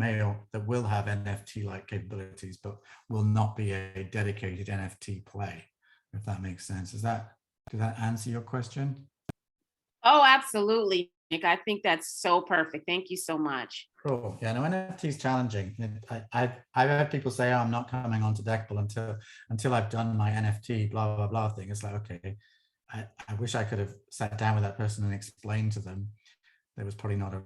Speaker 1: will have NFT-like capabilities, but will not be a dedicated NFT play, if that makes sense. Does that answer your question? Oh,
Speaker 8: absolutely, Nick. I think that's so perfect. Thank you so much.
Speaker 1: Cool. Yeah, no, NFT is challenging. I've heard people say, oh, I'm not coming onto Deckible until I've done my NFT blah blah blah thing. It's like, okay, I wish I could have sat down with that person and explained to them. There was probably not a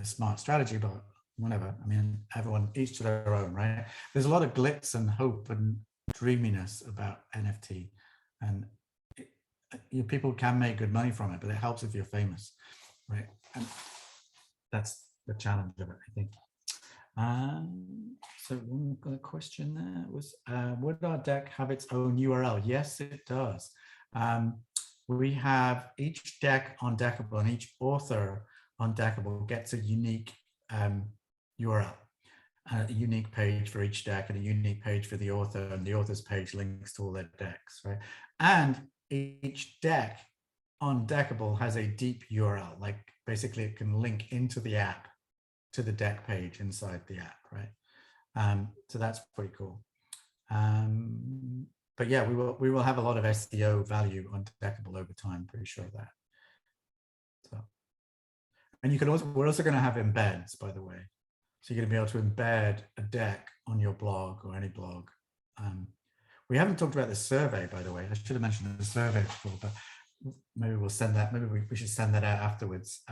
Speaker 1: smart strategy, but whatever. I mean, everyone, each to their own, right? There's a lot of glitz and hope and dreaminess about NFT, and people can make good money from it, but it helps if you're famous, right? And that's the challenge of it, I think. So one question there was, would our deck have its own URL? Yes, it does. We have each deck on Deckible and each author on Deckible gets a unique URL, a unique page for each deck and a unique page for the author, and the author's page links to all their decks, right? And each deck on Deckible has a deep URL, like basically it can link into the app to the deck page inside the app, right? So that's pretty cool. But yeah, we will have a lot of SEO value on Deckible over time, pretty sure of that. So, and you can also, we're also going to have embeds, by the way. So you're going to be able to embed a deck on your blog or any blog. We haven't talked about the survey, by the way. I should have mentioned the survey before, but maybe we'll send that. Maybe we should send that out afterwards.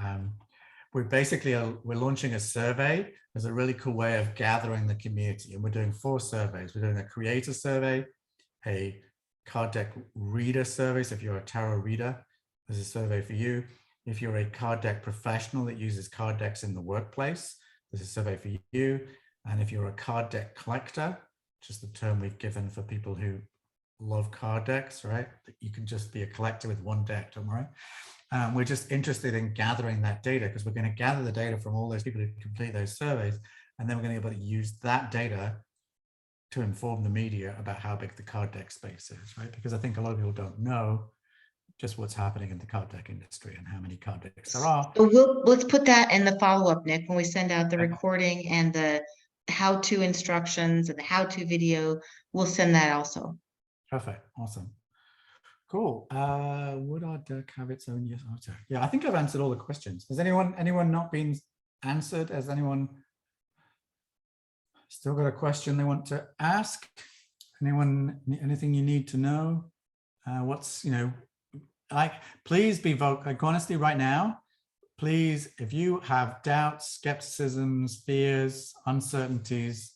Speaker 1: We're basically we're launching a survey as a really cool way of gathering the community, and we're doing 4 surveys. We're doing a creator survey, a card deck reader survey. So if you're a tarot reader, there's a survey for you. If you're a card deck professional that uses card decks in the workplace, there's a survey for you. And if you're a card deck collector, which is the term we've given for people who love card decks, right? You can just be a collector with one deck, don't worry. We're just interested in gathering that data because we're going to gather the data from all those people who complete those surveys, and then we're going to be able to use that data to inform the media about how big the card deck space is, right? Because I think a lot of people don't know just what's happening in the card deck industry and how many card decks there are.
Speaker 4: So let's put that in the follow-up, Nick, when we send out the recording and the how-to instructions and the how-to video. We'll send that also.
Speaker 1: Perfect. Awesome. Cool. Would our deck have its own? Yes. Oh, yeah, I think I've answered all the questions. Has anyone not been answered? Has anyone still got a question they want to ask? Anything you need to know? Please be vocal. Like, honestly, right now, please, if you have doubts, skepticisms, fears, uncertainties,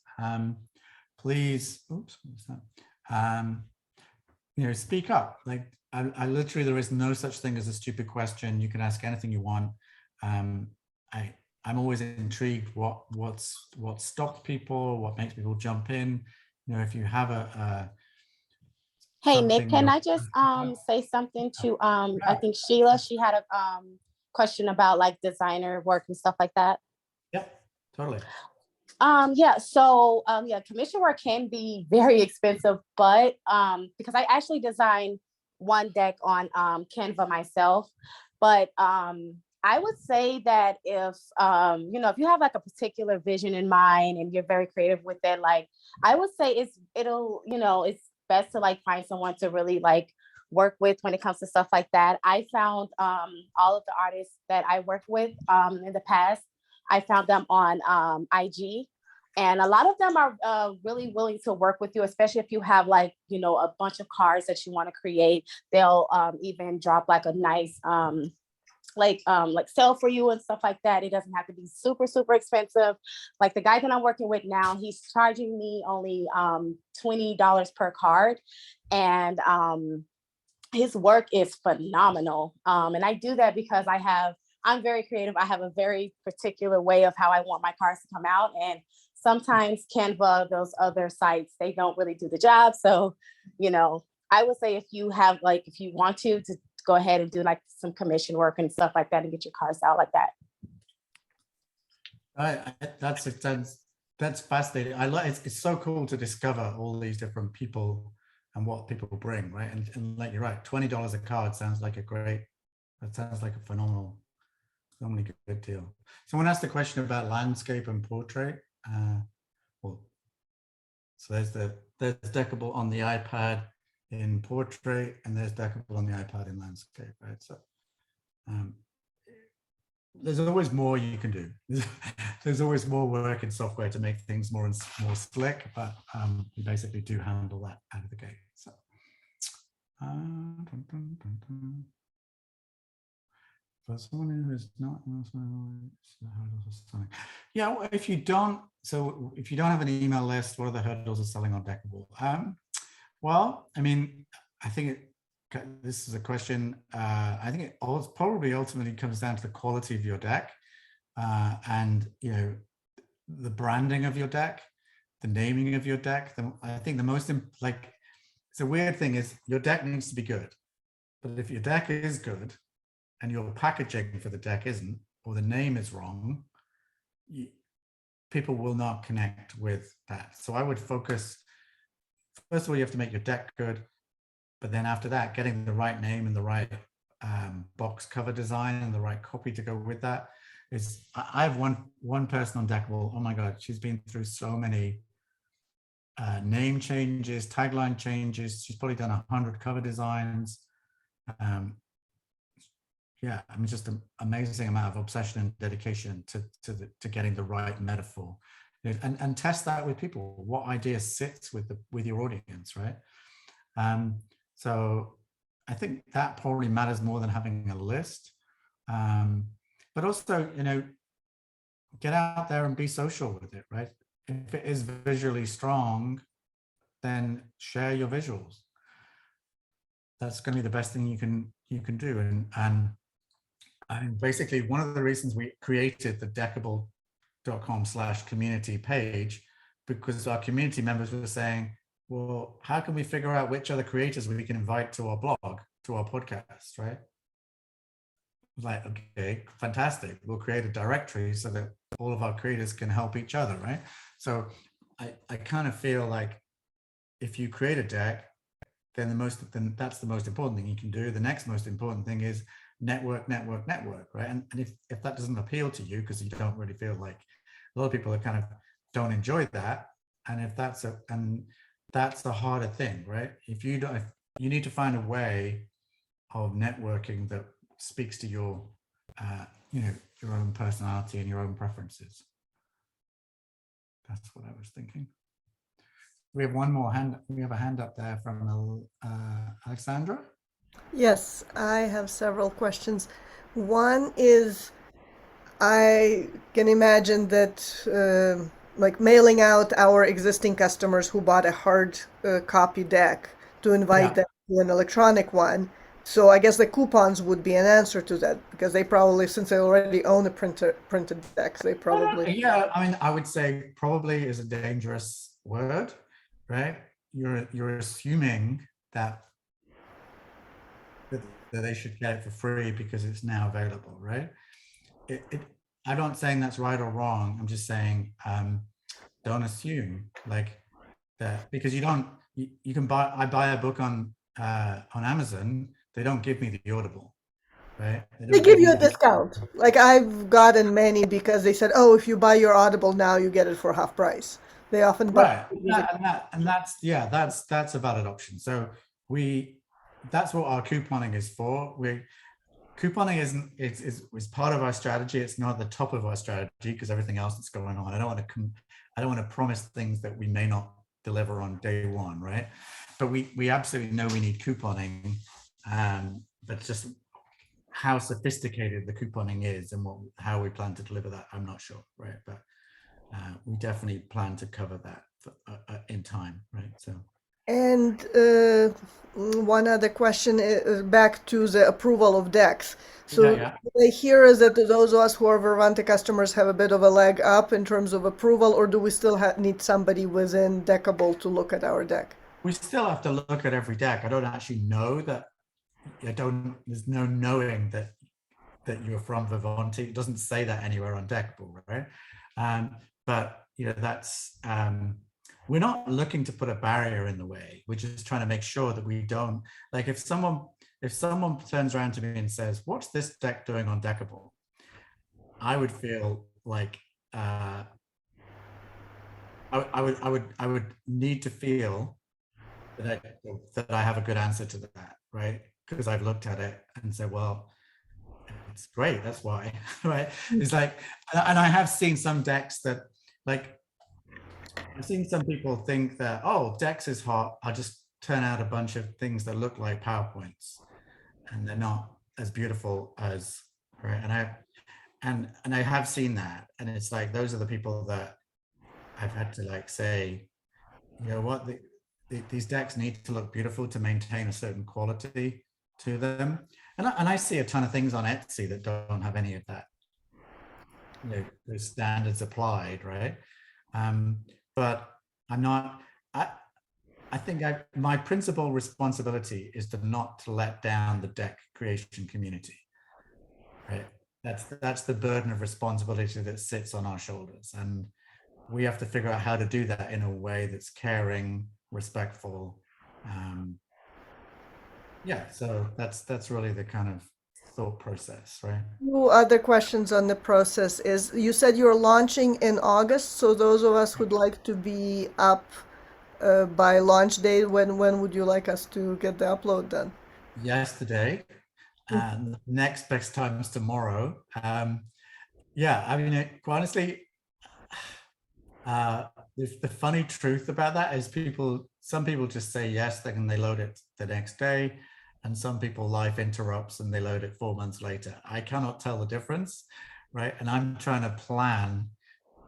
Speaker 1: please, oops, what's that? Speak up. Like, I literally, there is no such thing as a stupid question. You can ask anything you want. I'm always intrigued what stops people, what makes people jump in. If you have
Speaker 7: Hey, Nick, can I just say something to I think Sheila, she had a question about like designer work and stuff like that.
Speaker 1: Yep, totally.
Speaker 7: Yeah, commission work can be very expensive, but because I actually designed one deck on Canva myself, but I would say that if if you have like a particular vision in mind and you're very creative with it, like I would say it's best to like find someone to really like work with when it comes to stuff like that. I found all of the artists that I worked with in the past, I found them on IG. And a lot of them are really willing to work with you, especially if you have like, a bunch of cards that you want to create. They'll even drop like a nice like sell for you and stuff like that. It doesn't have to be super, super expensive. Like the guy that I'm working with now, he's charging me only $20 per card. And his work is phenomenal. And I do that because I'm very creative. I have a very particular way of how I want my cards to come out. And sometimes Canva, those other sites, they don't really do the job. So, I would say if you want to go ahead and do like some commission work and stuff like that and get your cards out like that.
Speaker 1: That's fascinating. It's so cool to discover all these different people and what people bring, right? And like you're right, $20 a card sounds like a phenomenally good deal. Someone asked a question about landscape and portrait. So there's Deckible on the iPad in portrait, and there's Deckible on the iPad in landscape, right? So there's always more you can do. There's always more work in software to make things more slick, but we basically do handle that out of the gate. So for someone who is not, yeah, if you don't have an email list, what are the hurdles of selling on Deckible? Well, I mean, I think this is a question. I think it probably ultimately comes down to the quality of your deck, and the branding of your deck, the naming of your deck. I think the most, it's a weird thing is your deck needs to be good. But if your deck is good and your packaging for the deck isn't, or the name is wrong, people will not connect with that. So I would focus, first of all, you have to make your deck good, but then after that, getting the right name and the right box cover design and the right copy to go with that is, I have one person on Deckible, oh my God, she's been through so many name changes, tagline changes. She's probably done 100 cover designs. Yeah, I mean, just an amazing amount of obsession and dedication to getting the right metaphor, and test that with people. What idea sits with your audience, right? So I think that probably matters more than having a list. But also, get out there and be social with it, right? If it is visually strong, then share your visuals. That's going to be the best thing you can do. And basically, one of the reasons we created the Deckible.com/community page, because our community members were saying, well, how can we figure out which other creators we can invite to our blog, to our podcast, right? Like, okay, fantastic. We'll create a directory so that all of our creators can help each other, right? So I kind of feel like if you create a deck, then that's the most important thing you can do. The next most important thing is network, right? And if that doesn't appeal to you because you don't really feel like, a lot of people are kind of don't enjoy that, and if that's the harder thing, right? If you need to find a way of networking that speaks to your your own personality and your own preferences. That's what I was thinking. We have one more hand. We have a hand up there from Alexandra.
Speaker 9: Yes, I have several questions. One is, I can imagine that like mailing out our existing customers who bought a hard copy deck to invite them to an electronic one. So I guess the coupons would be an answer to that, because they probably, since they already own a printed decks, they probably.
Speaker 1: Yeah, I mean, I would say probably is a dangerous word, right? You're assuming that they should get it for free because it's now available, right? I'm not saying that's right or wrong. I'm just saying don't assume like that, because you can buy. I buy a book on Amazon. They don't give me the Audible, right?
Speaker 9: They give you a discount. Like I've gotten many because they said, oh, if you buy your Audible now, you get it for half price. They often buy.
Speaker 1: Right, and that's a valid option. So that's what our couponing is for. Couponing is part of our strategy. It's not at the top of our strategy because everything else that's going on. I don't want to promise things that we may not deliver on day one, right? But we absolutely know we need couponing, but just how sophisticated the couponing is and how we plan to deliver that, I'm not sure, right? But we definitely plan to cover that in time, right? So.
Speaker 9: And one other question is back to the approval of decks. So I hear is that those of us who are Vervante customers have a bit of a leg up in terms of approval, or do we still need somebody within Deckible to look at our deck?
Speaker 1: We still have to look at every deck. I don't actually know that. There's no knowing that you're from Vervante. It doesn't say that anywhere on Deckible, right? But that's. We're not looking to put a barrier in the way. We're just trying to make sure that we don't, like if someone turns around to me and says, what's this deck doing on Deckible? I would feel like I would need to feel that I have a good answer to that, right? Because I've looked at it and said, well, it's great, that's why, right? It's like, and I have seen some decks that like, I've seen some people think that, oh, Dex is hot, I'll just turn out a bunch of things that look like PowerPoints and they're not as beautiful as, right? And I have seen that, and it's like, those are the people that I've had to like say, you know what, these decks need to look beautiful to maintain a certain quality to them. And I see a ton of things on Etsy that don't have any of that. the standards applied, right? But I'm not. I think my principal responsibility is to not let down the deck creation community, right? That's the burden of responsibility that sits on our shoulders, and we have to figure out how to do that in a way that's caring, respectful. Yeah, so that's really the kind of thought process, right?
Speaker 9: Two other questions on the process is, you said you're launching in August, so those of us who'd like to be up by launch date, when would you like us to get the upload done?
Speaker 1: Yesterday, and the next best time is tomorrow. Yeah, I mean, quite honestly, the funny truth about that is some people just say yes, and they load it the next day, and some people life interrupts and they load it 4 months later. I cannot tell the difference, right? And I'm trying to plan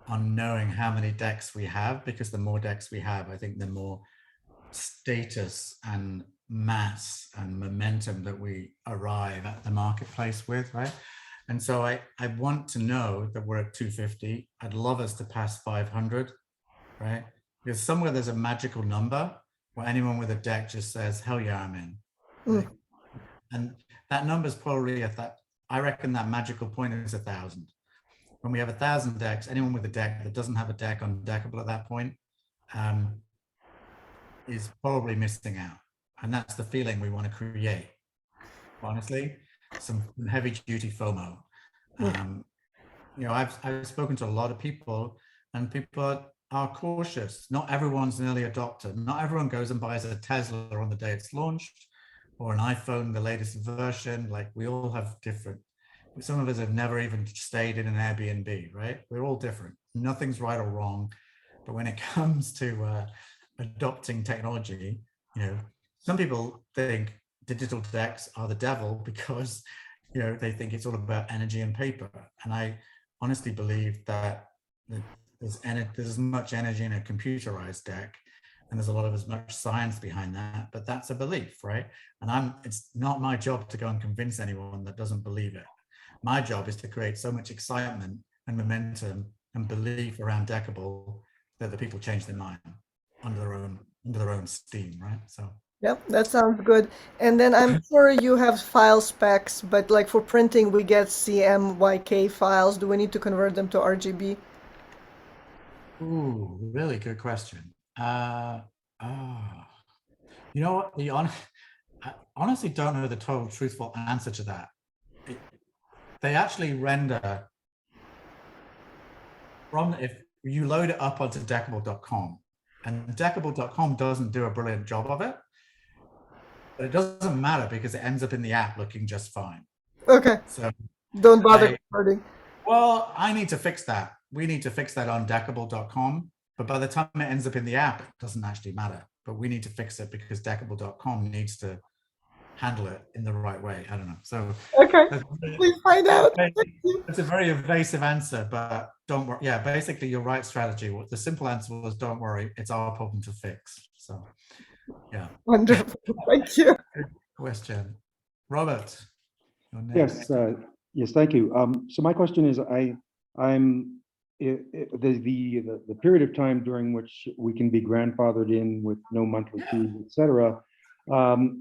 Speaker 1: on knowing how many decks we have, because the more decks we have, I think the more status and mass and momentum that we arrive at the marketplace with, right? And so I want to know that we're at 250. I'd love us to pass 500, right? Because somewhere there's a magical number where anyone with a deck just says, hell yeah, I'm in. Right? And that number is probably I reckon that magical point is 1,000. When we have 1,000 decks, anyone with a deck that doesn't have a deck on Deckible at that point is probably missing out. And that's the feeling we want to create. Honestly, some heavy duty FOMO. I've spoken to a lot of people, and people are cautious. Not everyone's an early adopter. Not everyone goes and buys a Tesla on the day it's launched, or an iPhone, the latest version. Like, we all have different. Some of us have never even stayed in an Airbnb, right? We're all different. Nothing's right or wrong. But when it comes to adopting technology, some people think digital decks are the devil because they think it's all about energy and paper. And I honestly believe that there's as much energy in a computerized deck, and there's a lot of as much science behind that, but that's a belief, right? And it's not my job to go and convince anyone that doesn't believe it. My job is to create so much excitement and momentum and belief around Deckible that the people change their mind under their own steam, right? So
Speaker 9: Yep, that sounds good. And then I'm sure you have file specs, but like for printing, we get CMYK files. Do we need to convert them to RGB?
Speaker 1: Ooh, really good question. You know what? I honestly don't know the total truthful answer to that. They actually render if you load it up onto Deckible.com, and Deckible.com doesn't do a brilliant job of it. But it doesn't matter because it ends up in the app looking just fine.
Speaker 9: Okay.
Speaker 1: So
Speaker 9: don't bother converting.
Speaker 1: Well, I need to fix that. We need to fix that on Deckible.com. But by the time it ends up in the app, it doesn't actually matter. But we need to fix it because Deckible.com needs to handle it in the right way. I don't know. So
Speaker 9: okay, please find out.
Speaker 1: It's a very evasive answer, but don't worry. Yeah, basically your right strategy. The simple answer was, don't worry, it's our problem to fix. So yeah.
Speaker 9: Wonderful. Thank you.
Speaker 1: Good question. Robert.
Speaker 10: Yes, yes, thank you. So my question is, I'm the period of time during which we can be grandfathered in with no monthly fees, etc.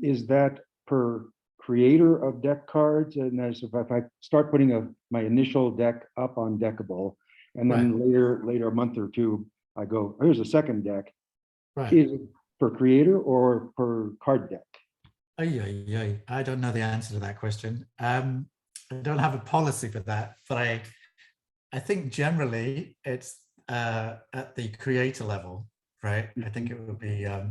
Speaker 10: Is that per creator of deck cards? And as if I start putting my initial deck up on Deckible, and then later a month or two, I go, here's a second deck.
Speaker 1: Right.
Speaker 10: Is it per creator or per card deck?
Speaker 1: I don't know the answer to that question. I don't have a policy for that, but I think generally it's at the creator level, right? I think it would be, I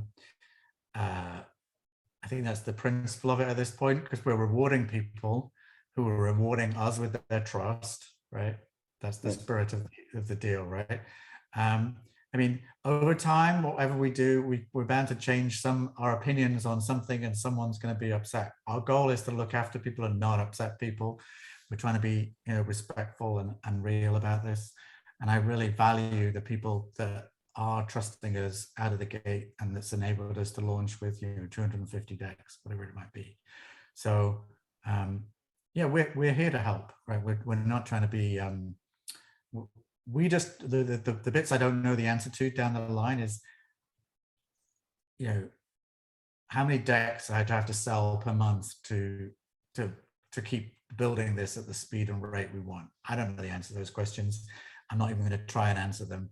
Speaker 1: think that's the principle of it at this point, because we're rewarding people who are rewarding us with their trust, right? That's the spirit of the deal, right? I mean, over time, whatever we do, we're bound to change our opinions on something, and someone's going to be upset. Our goal is to look after people and not upset people. We're trying to be, respectful and real about this. And I really value the people that are trusting us out of the gate, and that's enabled us to launch with 250 decks, whatever it might be. So yeah, we're here to help, right? We're not trying to be we just, the bits I don't know the answer to down the line is, you know, how many decks I'd have to sell per month to keep building this at the speed and rate we want. I don't know the answer to those questions. I'm not even going to try and answer them.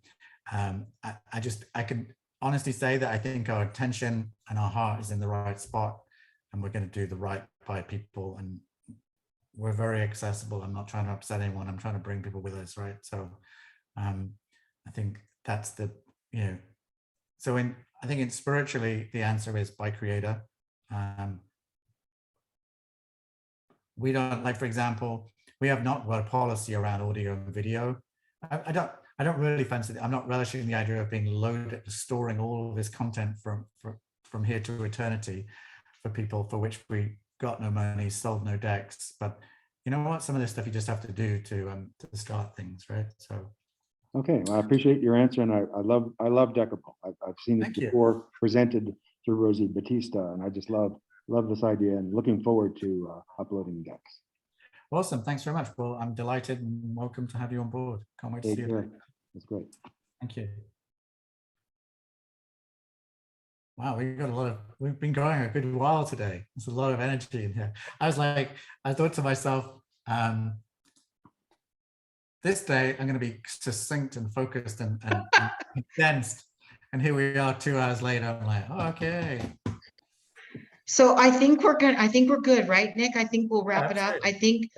Speaker 1: I can honestly say that I think our attention and our heart is in the right spot, and we're going to do the right by people, and we're very accessible. I'm not trying to upset anyone. I'm trying to bring people with us, right? So I think that's the, you know, so I think in spiritually, the answer is by creator. We don't, like, for example, we have not got a policy around audio and video. I don't really fancy it. I'm not relishing the idea of being loaded, storing all of this content from here to eternity for people for which we got no money, sold no decks. But you know what? Some of this stuff you just have to do to start things, right? So.
Speaker 10: Okay, well, I appreciate your answer, and I love Deckible. I've seen it
Speaker 1: Thank you.
Speaker 10: before presented through Rosie Batista, and I just love this idea, and looking forward to uploading decks.
Speaker 1: Awesome, thanks very much. Well, I'm delighted and welcome to have you on board. Can't wait to see you.
Speaker 10: That's great.
Speaker 1: Thank you. Wow, we've been going a good while today. There's a lot of energy in here. I thought to myself, this day I'm going to be succinct and focused and condensed. And here we are 2 hours later. I'm like, oh, okay.
Speaker 4: So I think we're good, right, Nick? I think we'll wrap it up. I think,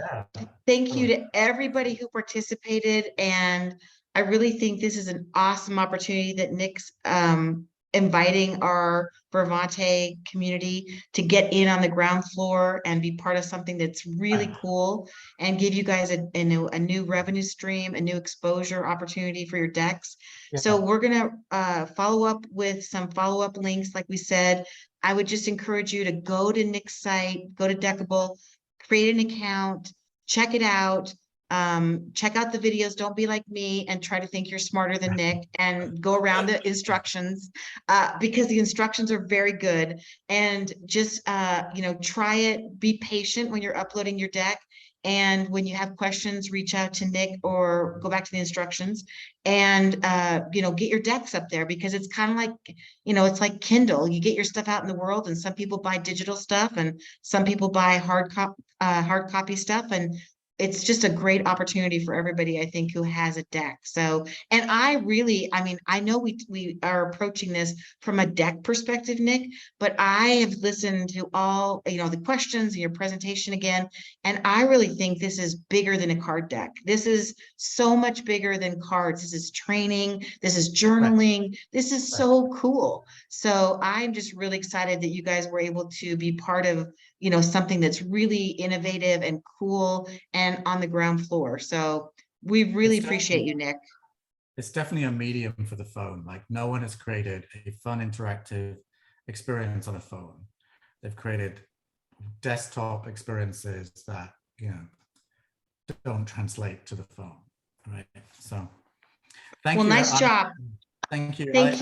Speaker 4: thank you to everybody who participated. And I really think this is an awesome opportunity that Nick's inviting our Vervante community to get in on the ground floor and be part of something that's really cool and give you guys a new revenue stream, a new exposure opportunity for your decks. Yeah. So we're gonna follow up with some follow-up links. Like we said, I would just encourage you to go to Nick's site, go to Deckible, create an account, check it out. Check out the videos. Don't be like me and try to think you're smarter than Nick, and go around the instructions because the instructions are very good. And just, you know, try it. Be patient when you're uploading your deck. And when you have questions, reach out to Nick or go back to the instructions and, you know, get your decks up there, because it's kind of like, you know, it's like Kindle. You get your stuff out in the world, and some people buy digital stuff and some people buy hard copy stuff. And it's just a great opportunity for everybody, I think, who has a deck. So, and I mean, I know we are approaching this from a deck perspective, Nick, but I have listened to all, you know, the questions and your presentation again. And I really think this is bigger than a card deck. This is so much bigger than cards. This is training. This is journaling. Right. This is so cool. So I'm just really excited that you guys were able to be part of, you know, something that's really innovative and cool and on the ground floor. So we really appreciate you, Nick.
Speaker 1: It's definitely a medium for the phone. Like, no one has created a fun interactive experience on a phone. They've created desktop experiences that, you know, don't translate to the phone, right? So thank you.
Speaker 4: Well, nice job.
Speaker 1: Thank you.
Speaker 4: Thank you.